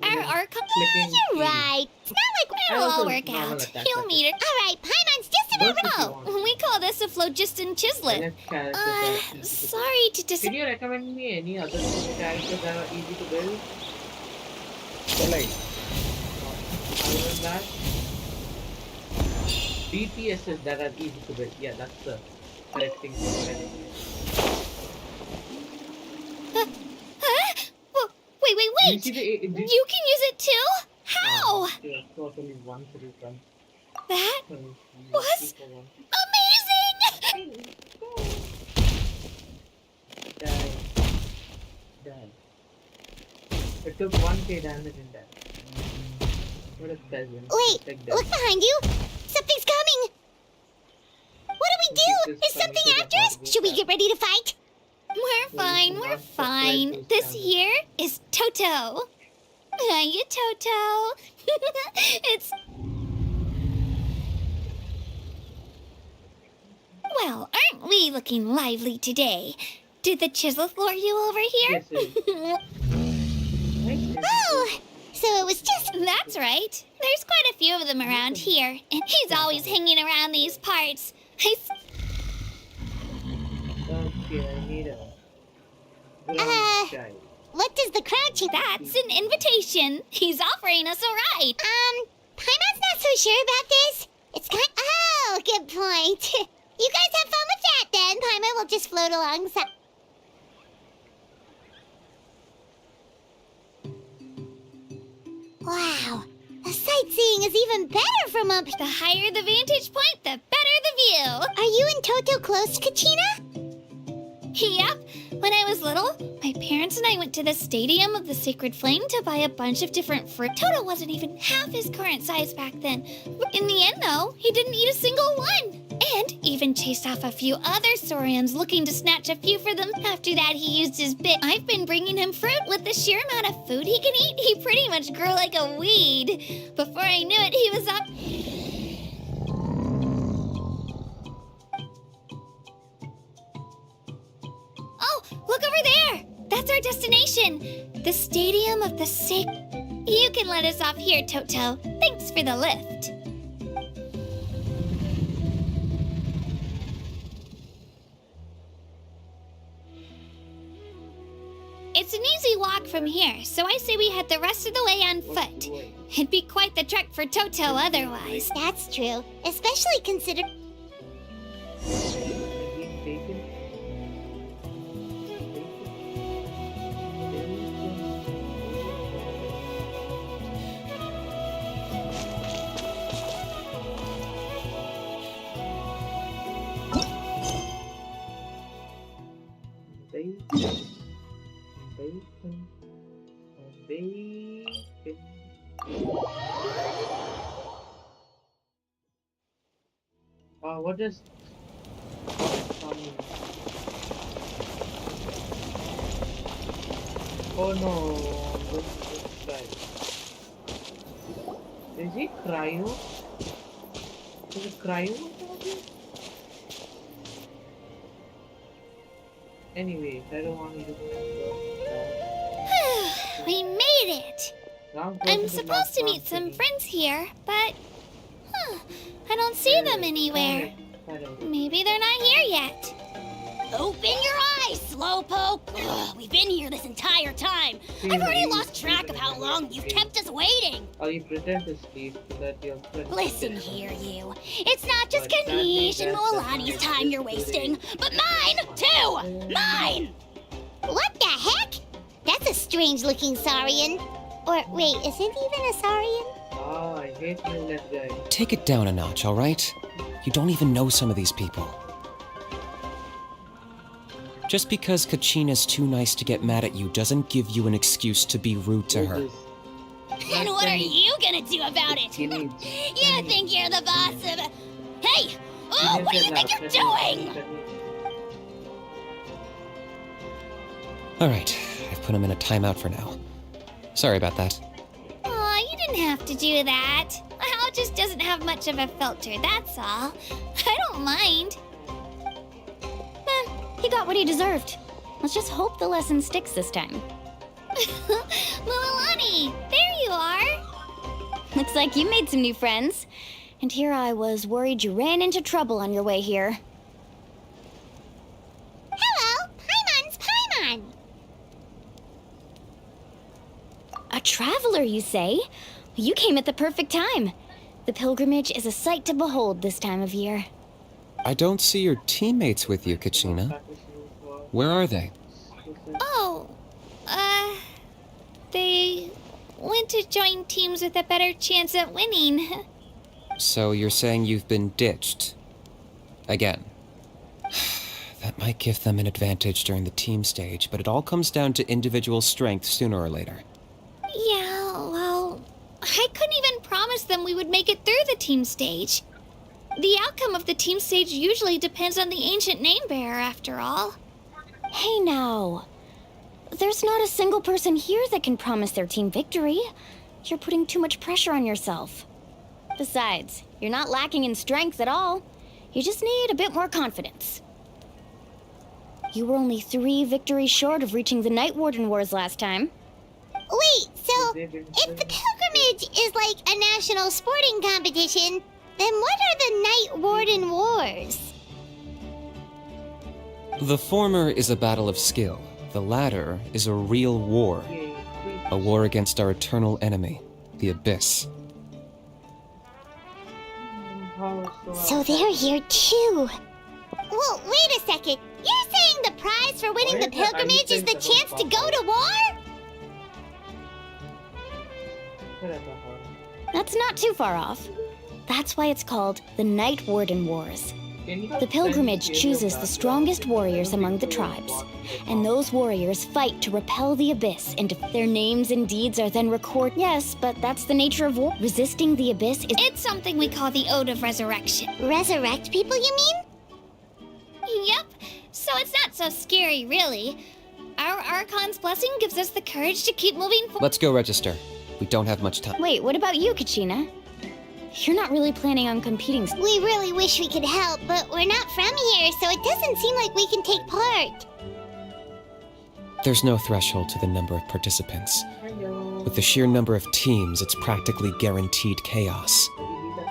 Our Archon... You're right. It's not like it'll all work out. You'll meet her. Alright, Paimon's just about... Oh, we call this a phlogiston chislet. Sorry to Can you recommend me any other characters that are easy to build? So like, other than that, BTSs that are easy to build. Yeah, that's the correct thing for it. Wait. You can use it too? How? Totally one to run. That was amazing! Die. It took 1k damage in that. What a peasant. Wait, look behind you! Something's coming! What do we do? Is something after us? Should we get ready to fight? We're fine. This here is Toto. Hiya, Toto. It's... Well, aren't we looking lively today? Did the Chiseleth lure you over here? Oh, so it was just... That's right. There's quite a few of them around here, and he's always hanging around these parts. Okay, I need a... What does the crowd cheer? That's an invitation. He's offering us a ride. Paimon's not so sure about this. It's kind... Oh, good point. You guys have fun with that, then. Paimon will just float alongside. Wow. The sightseeing is even better from up... The higher the vantage point, the better the view. Are you and Toto close, Kachina? Yep. When I was little, my parents and I went to the Stadium of the Sacred Flame to buy a bunch of different fruit. Toto wasn't even half his current size back then. In the end, though, he didn't eat a single one. And even chased off a few other Saurians looking to snatch a few for them. After that, he used his bit. I've been bringing him fruit. With the sheer amount of food he can eat, he pretty much grew like a weed. Before I knew it, he was up... Oh, look over there! That's our destination! The Stadium of the Sick. You can let us off here, Toto. Thanks for the lift. It's an easy walk from here, so I say we head the rest of the way on foot. It'd be quite the trek for Toto otherwise. That's true, especially consider. What is? Oh no! This guy. Is he cryo? Is it cryo? Anyways, I don't want you to. We made it! I'm supposed to meet some friends here, but I don't see them anywhere. Maybe they're not here yet. Open your eyes, Slowpoke! Ugh, we've been here this entire time. I've already lost track of how long you've kept us waiting. Or you pretend to sleep so that your friends. Listen here, you. It's not just Kanish and Moalani's time you're wasting, but mine, too! Mine! What the heck? That's a strange-looking Saurian. Or, wait, is it even a Saurian? Ah, I hate you, that guy. Take it down a notch, all right? You don't even know some of these people. Just because Kachina's too nice to get mad at you doesn't give you an excuse to be rude to her. And what are you gonna do about it? You think you're the boss of... Hey! Oh, what do you think you're doing? All right, I've put him in a timeout for now. Sorry about that. Aw, you didn't have to do that. Hal just doesn't have much of a filter, that's all. I don't mind. He got what he deserved. Let's just hope the lesson sticks this time. Mualani, there you are. Looks like you made some new friends. And here I was worried you ran into trouble on your way here. Hello, Paimon's Paimon. A traveler, you say? You came at the perfect time. The pilgrimage is a sight to behold this time of year. I don't see your teammates with you, Kachina. Where are they? Oh, they went to join teams with a better chance at winning. So you're saying you've been ditched? Again. That might give them an advantage during the team stage, but it all comes down to individual strength sooner or later. Yeah, well, I couldn't even promise them we would make it through the team stage. The outcome of the team stage usually depends on the ancient name bearer, after all. Hey now. There's not a single person here that can promise their team victory. You're putting too much pressure on yourself. Besides, you're not lacking in strength at all. You just need a bit more confidence. You were only 3 victories short of reaching the Night Warden Wars last time. Wait, so if the pilgrimage is like a national sporting competition, then what are the Night Warden Wars? The former is a battle of skill. The latter is a real war. A war against our eternal enemy, the Abyss. So they're here too. Well, wait a second. You're saying the prize for winning the pilgrimage is the chance to go to war? That's not too far off. That's why it's called the Night Warden Wars. The pilgrimage chooses the strongest warriors among the tribes, and those warriors fight to repel the Abyss, and their names and deeds are then recorded. Yes, but that's the nature of war. Resisting the Abyss is... It's something we call the Ode of Resurrection. Resurrect people, you mean? Yep, so it's not so scary, really. Our Archon's blessing gives us the courage to keep moving forward. Let's go register. We don't have much time. Wait, what about you, Kachina? You're not really planning on competing. We really wish we could help, but we're not from here, so it doesn't seem like we can take part. There's no threshold to the number of participants. With the sheer number of teams, it's practically guaranteed chaos.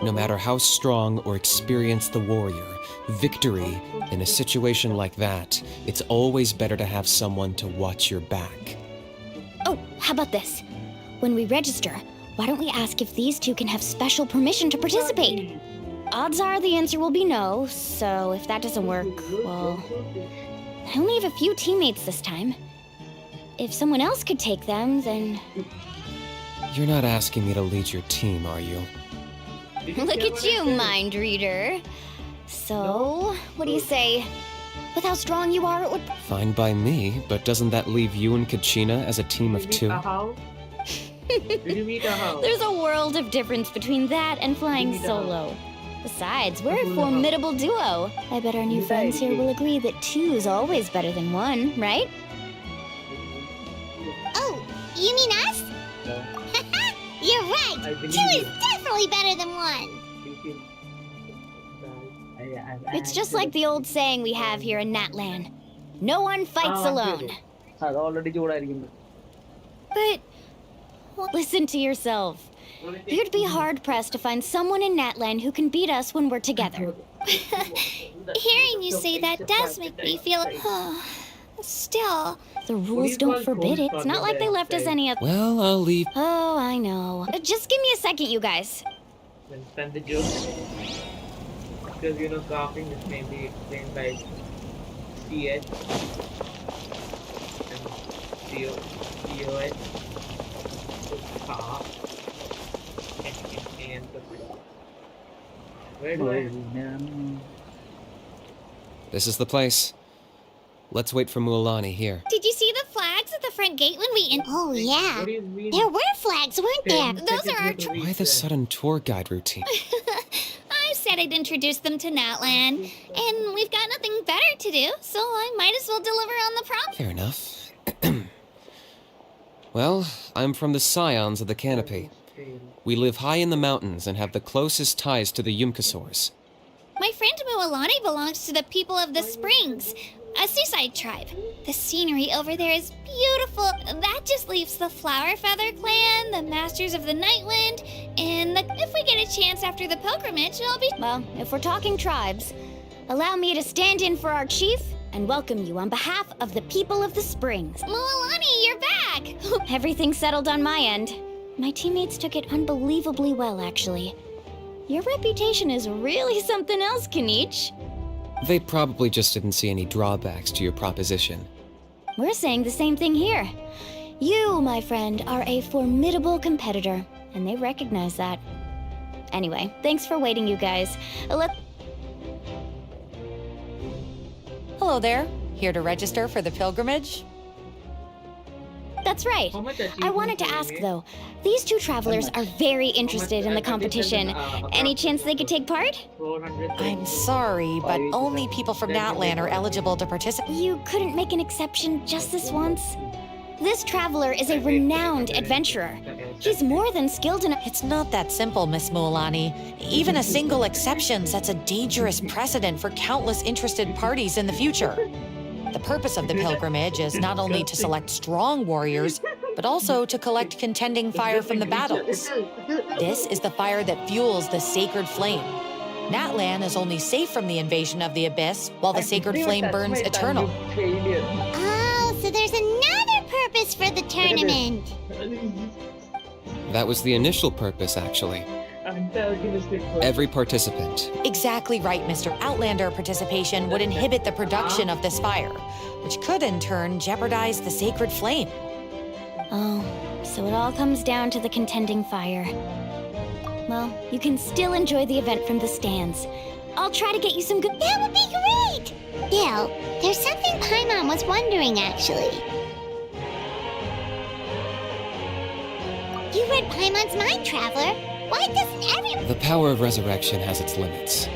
No matter how strong or experienced the warrior, victory in a situation like that, it's always better to have someone to watch your back. How about this? When we register, why don't we ask if these two can have special permission to participate? Odds are the answer will be no, so if that doesn't work, well... I only have a few teammates this time. If someone else could take them, then... You're not asking me to lead your team, are you? Look at you, mind reader. So, what do you say? With how strong you are, it would... Fine by me, but doesn't that leave you and Kachina as a team of two? Did you meet a house? There's a world of difference between that and flying solo. Besides, we're a formidable duo. I bet our new friends here will agree that two's always better than one, right? Oh, you mean us? You're right. Two is definitely better than one. It's just like the old saying we have here in Natlan. No one fights alone. But listen to yourself. You'd be hard-pressed to find someone in Natlan who can beat us when we're together. Hearing you say that does make me feel... Still... The rules don't forbid it. It's not like they left us any other... Well, I'll leave. Oh, I know. Just give me a second, you guys. Then spend the joke. Because you know, coughing is mainly explained by CH and COH. So cough. And where do I... This is the place. Let's wait for Mualani here. Did you see the flags at the front gate when we Oh, yeah. What do you mean? There were flags, weren't there? Those are our... Why the sudden tour guide routine? I said I'd introduce them to Natlan, and we've got nothing better to do, so I might as well deliver on the promise. Fair enough. Well, I'm from the Scions of the Canopy. We live high in the mountains and have the closest ties to the Yumkasaurs. My friend Mualani belongs to the people of the Springs, a seaside tribe. The scenery over there is beautiful. That just leaves the Flower Feather Clan, the Masters of the Nightwind, and if we get a chance after the pilgrimage, I'll be... Well, if we're talking tribes, allow me to stand in for our chief and welcome you on behalf of the people of the Springs. Mualani, you're back! Everything's settled on my end. My teammates took it unbelievably well, actually. Your reputation is really something else, Kanich. They probably just didn't see any drawbacks to your proposition. We're saying the same thing here. You, my friend, are a formidable competitor, and they recognize that. Anyway, thanks for waiting, you guys. Hello there. Here to register for the pilgrimage? That's right. I wanted to ask, though. These two travelers are very interested in the competition. Any chance they could take part? I'm sorry, but only people from Natlan are eligible to participate. You couldn't make an exception just this once? This traveler is a renowned adventurer. He's more than skilled in... It's not that simple, Miss Mualani. Even a single exception sets a dangerous precedent for countless interested parties in the future. The purpose of the pilgrimage is not only to select strong warriors, but also to collect contending fire from the battles. This is the fire that fuels the sacred flame. Natlan is only safe from the invasion of the Abyss, while the sacred flame burns eternal. Oh, so there's another purpose for the tournament. That was the initial purpose, actually. Every participant. Exactly right, Mr. Outlander. Participation would inhibit the production of this fire, which could in turn jeopardize the sacred flame. Oh, so it all comes down to the contending fire. Well, you can still enjoy the event from the stands. I'll try to get you some good... That would be great! Bill, there's something Paimon was wondering, actually. You read Paimon's mind, Traveler. Why doesn't everyone... The power of resurrection has its limits.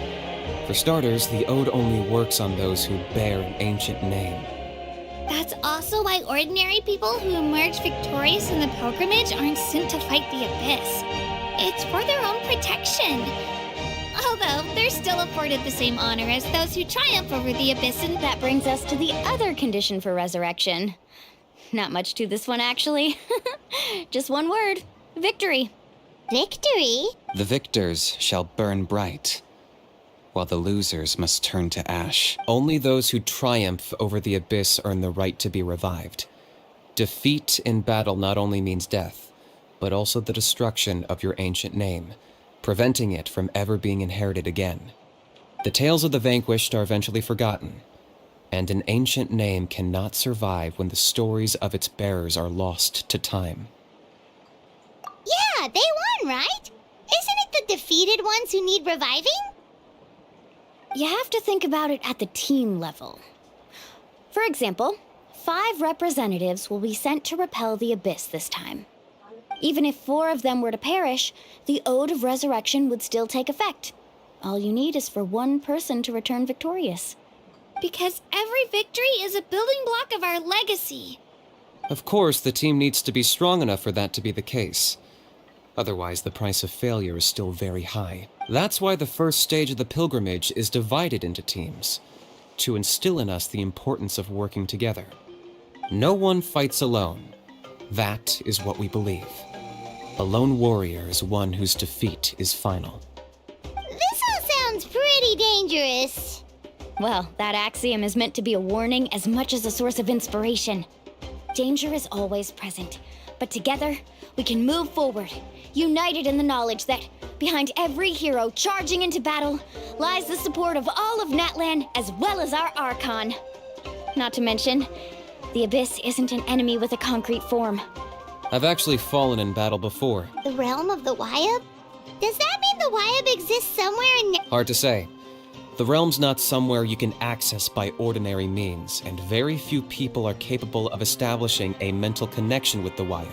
For starters, the ode only works on those who bear an ancient name. That's also why ordinary people who emerge victorious in the pilgrimage aren't sent to fight the Abyss. It's for their own protection. Although, they're still afforded the same honor as those who triumph over the Abyss, and that brings us to the other condition for resurrection. Not much to this one, actually. Just one word. Victory. Victory? The victors shall burn bright, while the losers must turn to ash. Only those who triumph over the Abyss earn the right to be revived. Defeat in battle not only means death, but also the destruction of your ancient name, preventing it from ever being inherited again. The tales of the vanquished are eventually forgotten, and an ancient name cannot survive when the stories of its bearers are lost to time. Yeah, they won, right? Isn't it the defeated ones who need reviving? You have to think about it at the team level. For example, 5 representatives will be sent to repel the Abyss this time. Even if 4 of them were to perish, the Ode of Resurrection would still take effect. All you need is for 1 person to return victorious. Because every victory is a building block of our legacy. Of course, the team needs to be strong enough for that to be the case. Otherwise, the price of failure is still very high. That's why the first stage of the pilgrimage is divided into teams, to instill in us the importance of working together. No one fights alone. That is what we believe. A lone warrior is one whose defeat is final. This all sounds pretty dangerous. Well, that axiom is meant to be a warning as much as a source of inspiration. Danger is always present, but together, we can move forward, united in the knowledge that behind every hero charging into battle lies the support of all of Natlan as well as our Archon. Not to mention, the Abyss isn't an enemy with a concrete form. I've actually fallen in battle before. The realm of the Wyab? Does that mean the Wyab exists somewhere in... Hard to say. The realm's not somewhere you can access by ordinary means, and very few people are capable of establishing a mental connection with the Wyab.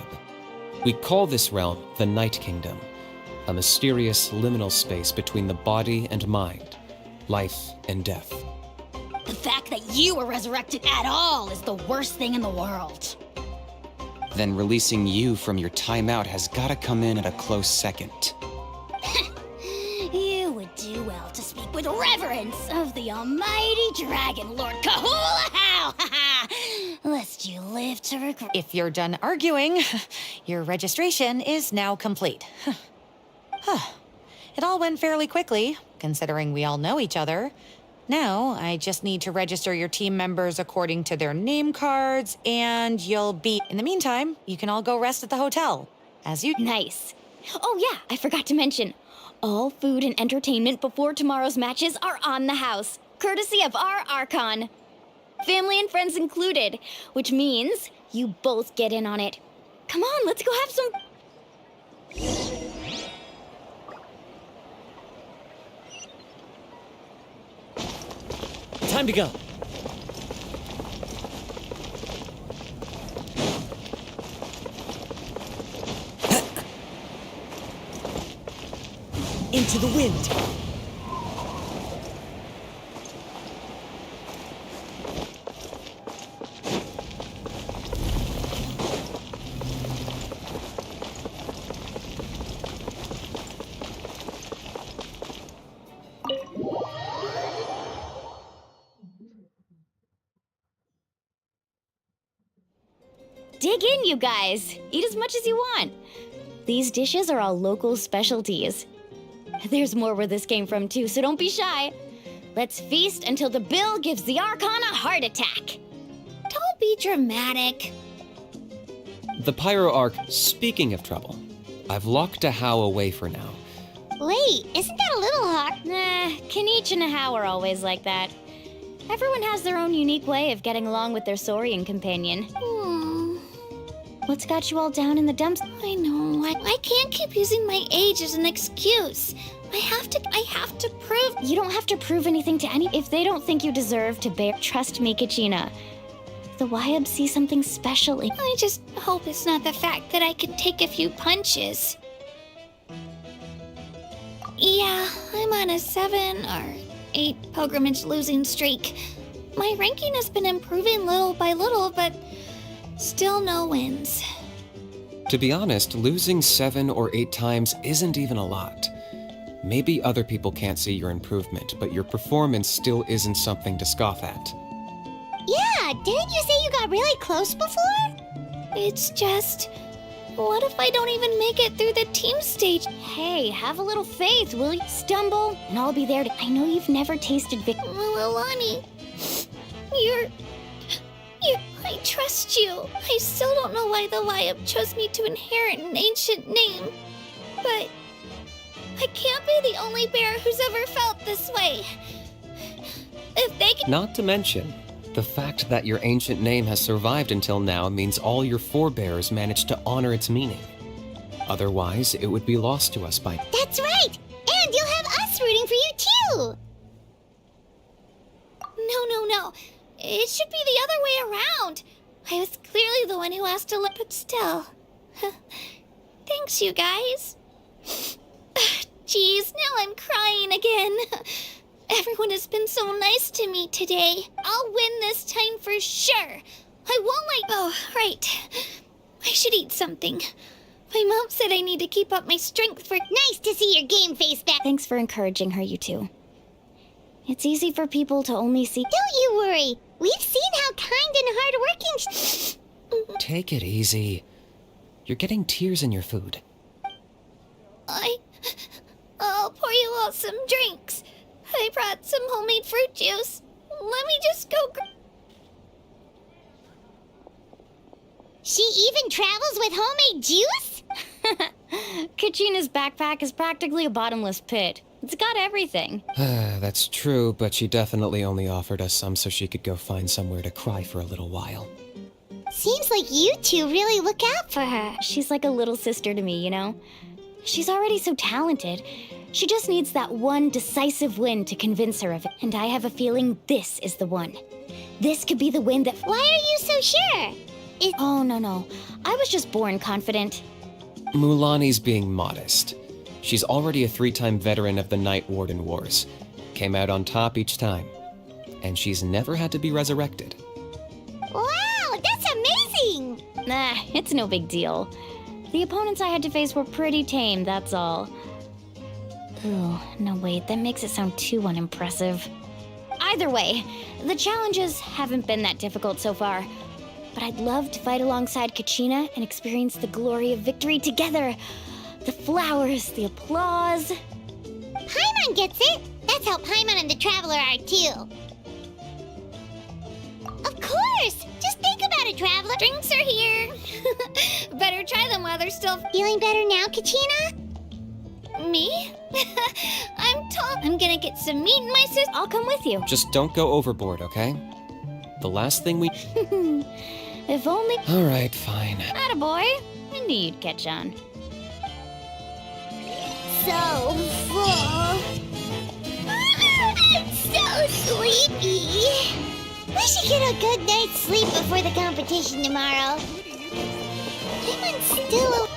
We call this realm the Night Kingdom, a mysterious liminal space between the body and mind, life and death. The fact that you were resurrected at all is the worst thing in the world. Then releasing you from your timeout has gotta come in at a close second. You would do well to speak with reverence of the almighty Dragon Lord Kahula-How! Lest you live to regret. If you're done arguing, your registration is now complete. It all went fairly quickly, considering we all know each other. Now, I just need to register your team members according to their name cards, and you'll be... In the meantime, you can all go rest at the hotel. As you... Nice. Oh yeah, I forgot to mention. All food and entertainment before tomorrow's matches are on the house, courtesy of our Archon. Family and friends included, which means you both get in on it. Come on, let's go have some... Time to go. Into the wind. Dig in, you guys. Eat as much as you want. These dishes are all local specialties. There's more where this came from, too, so don't be shy. Let's feast until the bill gives the Archon a heart attack. Don't be dramatic. The Pyro Arc, speaking of trouble, I've locked a How away for now. Wait, isn't that a little hard? Nah, Kanich and How are always like that. Everyone has their own unique way of getting along with their Saurian companion. What's got you all down in the dumps? I know. I can't keep using my age as an excuse. I have to prove... You don't have to prove anything to any... If they don't think you deserve to bear... Trust me, Kachina. The Wyab see something special in... I just hope it's not the fact that I can take a few punches. Yeah, I'm on a 7 or 8 pilgrimage losing streak. My ranking has been improving little by little, but still no wins. To be honest, losing 7 or 8 times isn't even a lot. Maybe other people can't see your improvement, but your performance still isn't something to scoff at. Yeah, didn't you say you got really close before? It's just... What if I don't even make it through the team stage? Hey, have a little faith, will you? Stumble, and I'll be there to... I know you've never tasted victory. Well, Alani, I trust you. I still don't know why the YUB chose me to inherit an ancient name. But I can't be the only bear who's ever felt this way. If they can... Not to mention, the fact that your ancient name has survived until now means all your forebears managed to honor its meaning. Otherwise, it would be lost to us by... That's right! And you'll have us rooting for you too! No. It should be the other way around. I was clearly the one who asked to look, but still. Thanks, you guys. Jeez, now I'm crying again. Everyone has been so nice to me today. I'll win this time for sure. I won't like... Oh, right. I should eat something. My mom said I need to keep up my strength for... Nice to see your game face back. Thanks for encouraging her, you two. It's easy for people to only see... Don't you worry. We've seen how kind and hardworking... Take it easy. You're getting tears in your food. I'll pour you all some drinks. I brought some homemade fruit juice. Let me just go... She even travels with homemade juice? Kachina's backpack is practically a bottomless pit. It's got everything. That's true, but she definitely only offered us some so she could go find somewhere to cry for a little while. Seems like you two really look out for her. She's like a little sister to me, you know? She's already so talented. She just needs that one decisive win to convince her of it. And I have a feeling this is the one. This could be the win that... Why are you so sure? Oh, no. I was just born confident. Mulani's being modest. She's already a 3-time veteran of the Night Warden Wars. Came out on top each time. And she's never had to be resurrected. Wow, that's amazing! Nah, it's no big deal. The opponents I had to face were pretty tame, that's all. Ooh, no wait, that makes it sound too unimpressive. Either way, the challenges haven't been that difficult so far. But I'd love to fight alongside Kachina and experience the glory of victory together. The flowers, the applause. Paimon gets it! That's how Paimon and the Traveler are too. Of course! Just think about it, Traveler. Drinks are here. Better try them while they're still... Feeling better now, Kachina? Me? I'm gonna get some meat in my system. I'll come with you. Just don't go overboard, okay? The last thing we... If only... All right, fine. Attaboy. I knew you'd catch on. So full. I'm so sleepy. We should get a good night's sleep before the competition tomorrow. I'm still...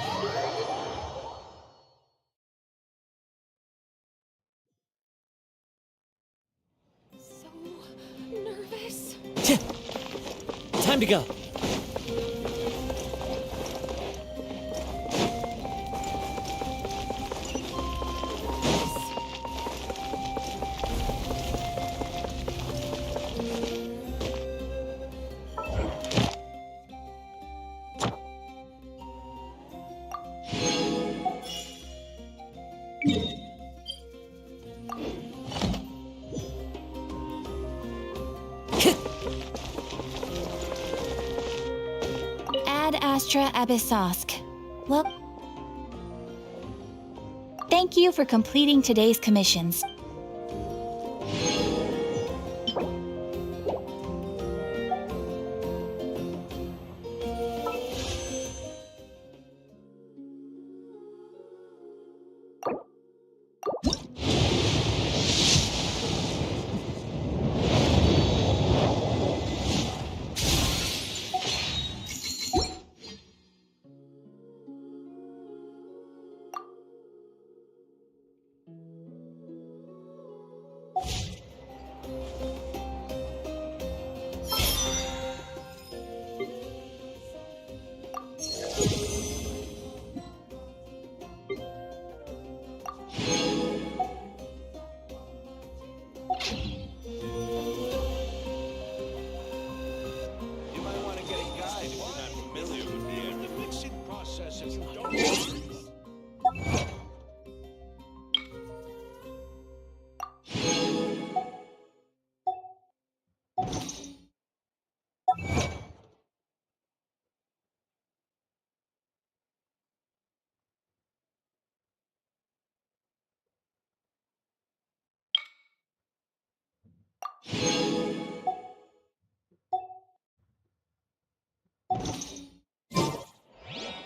So nervous. Time to go. Ad Astra Abyssosk. Well, thank you for completing today's commissions.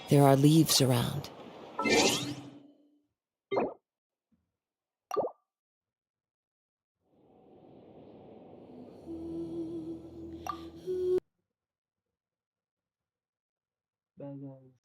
There are leaves around. Bye guys.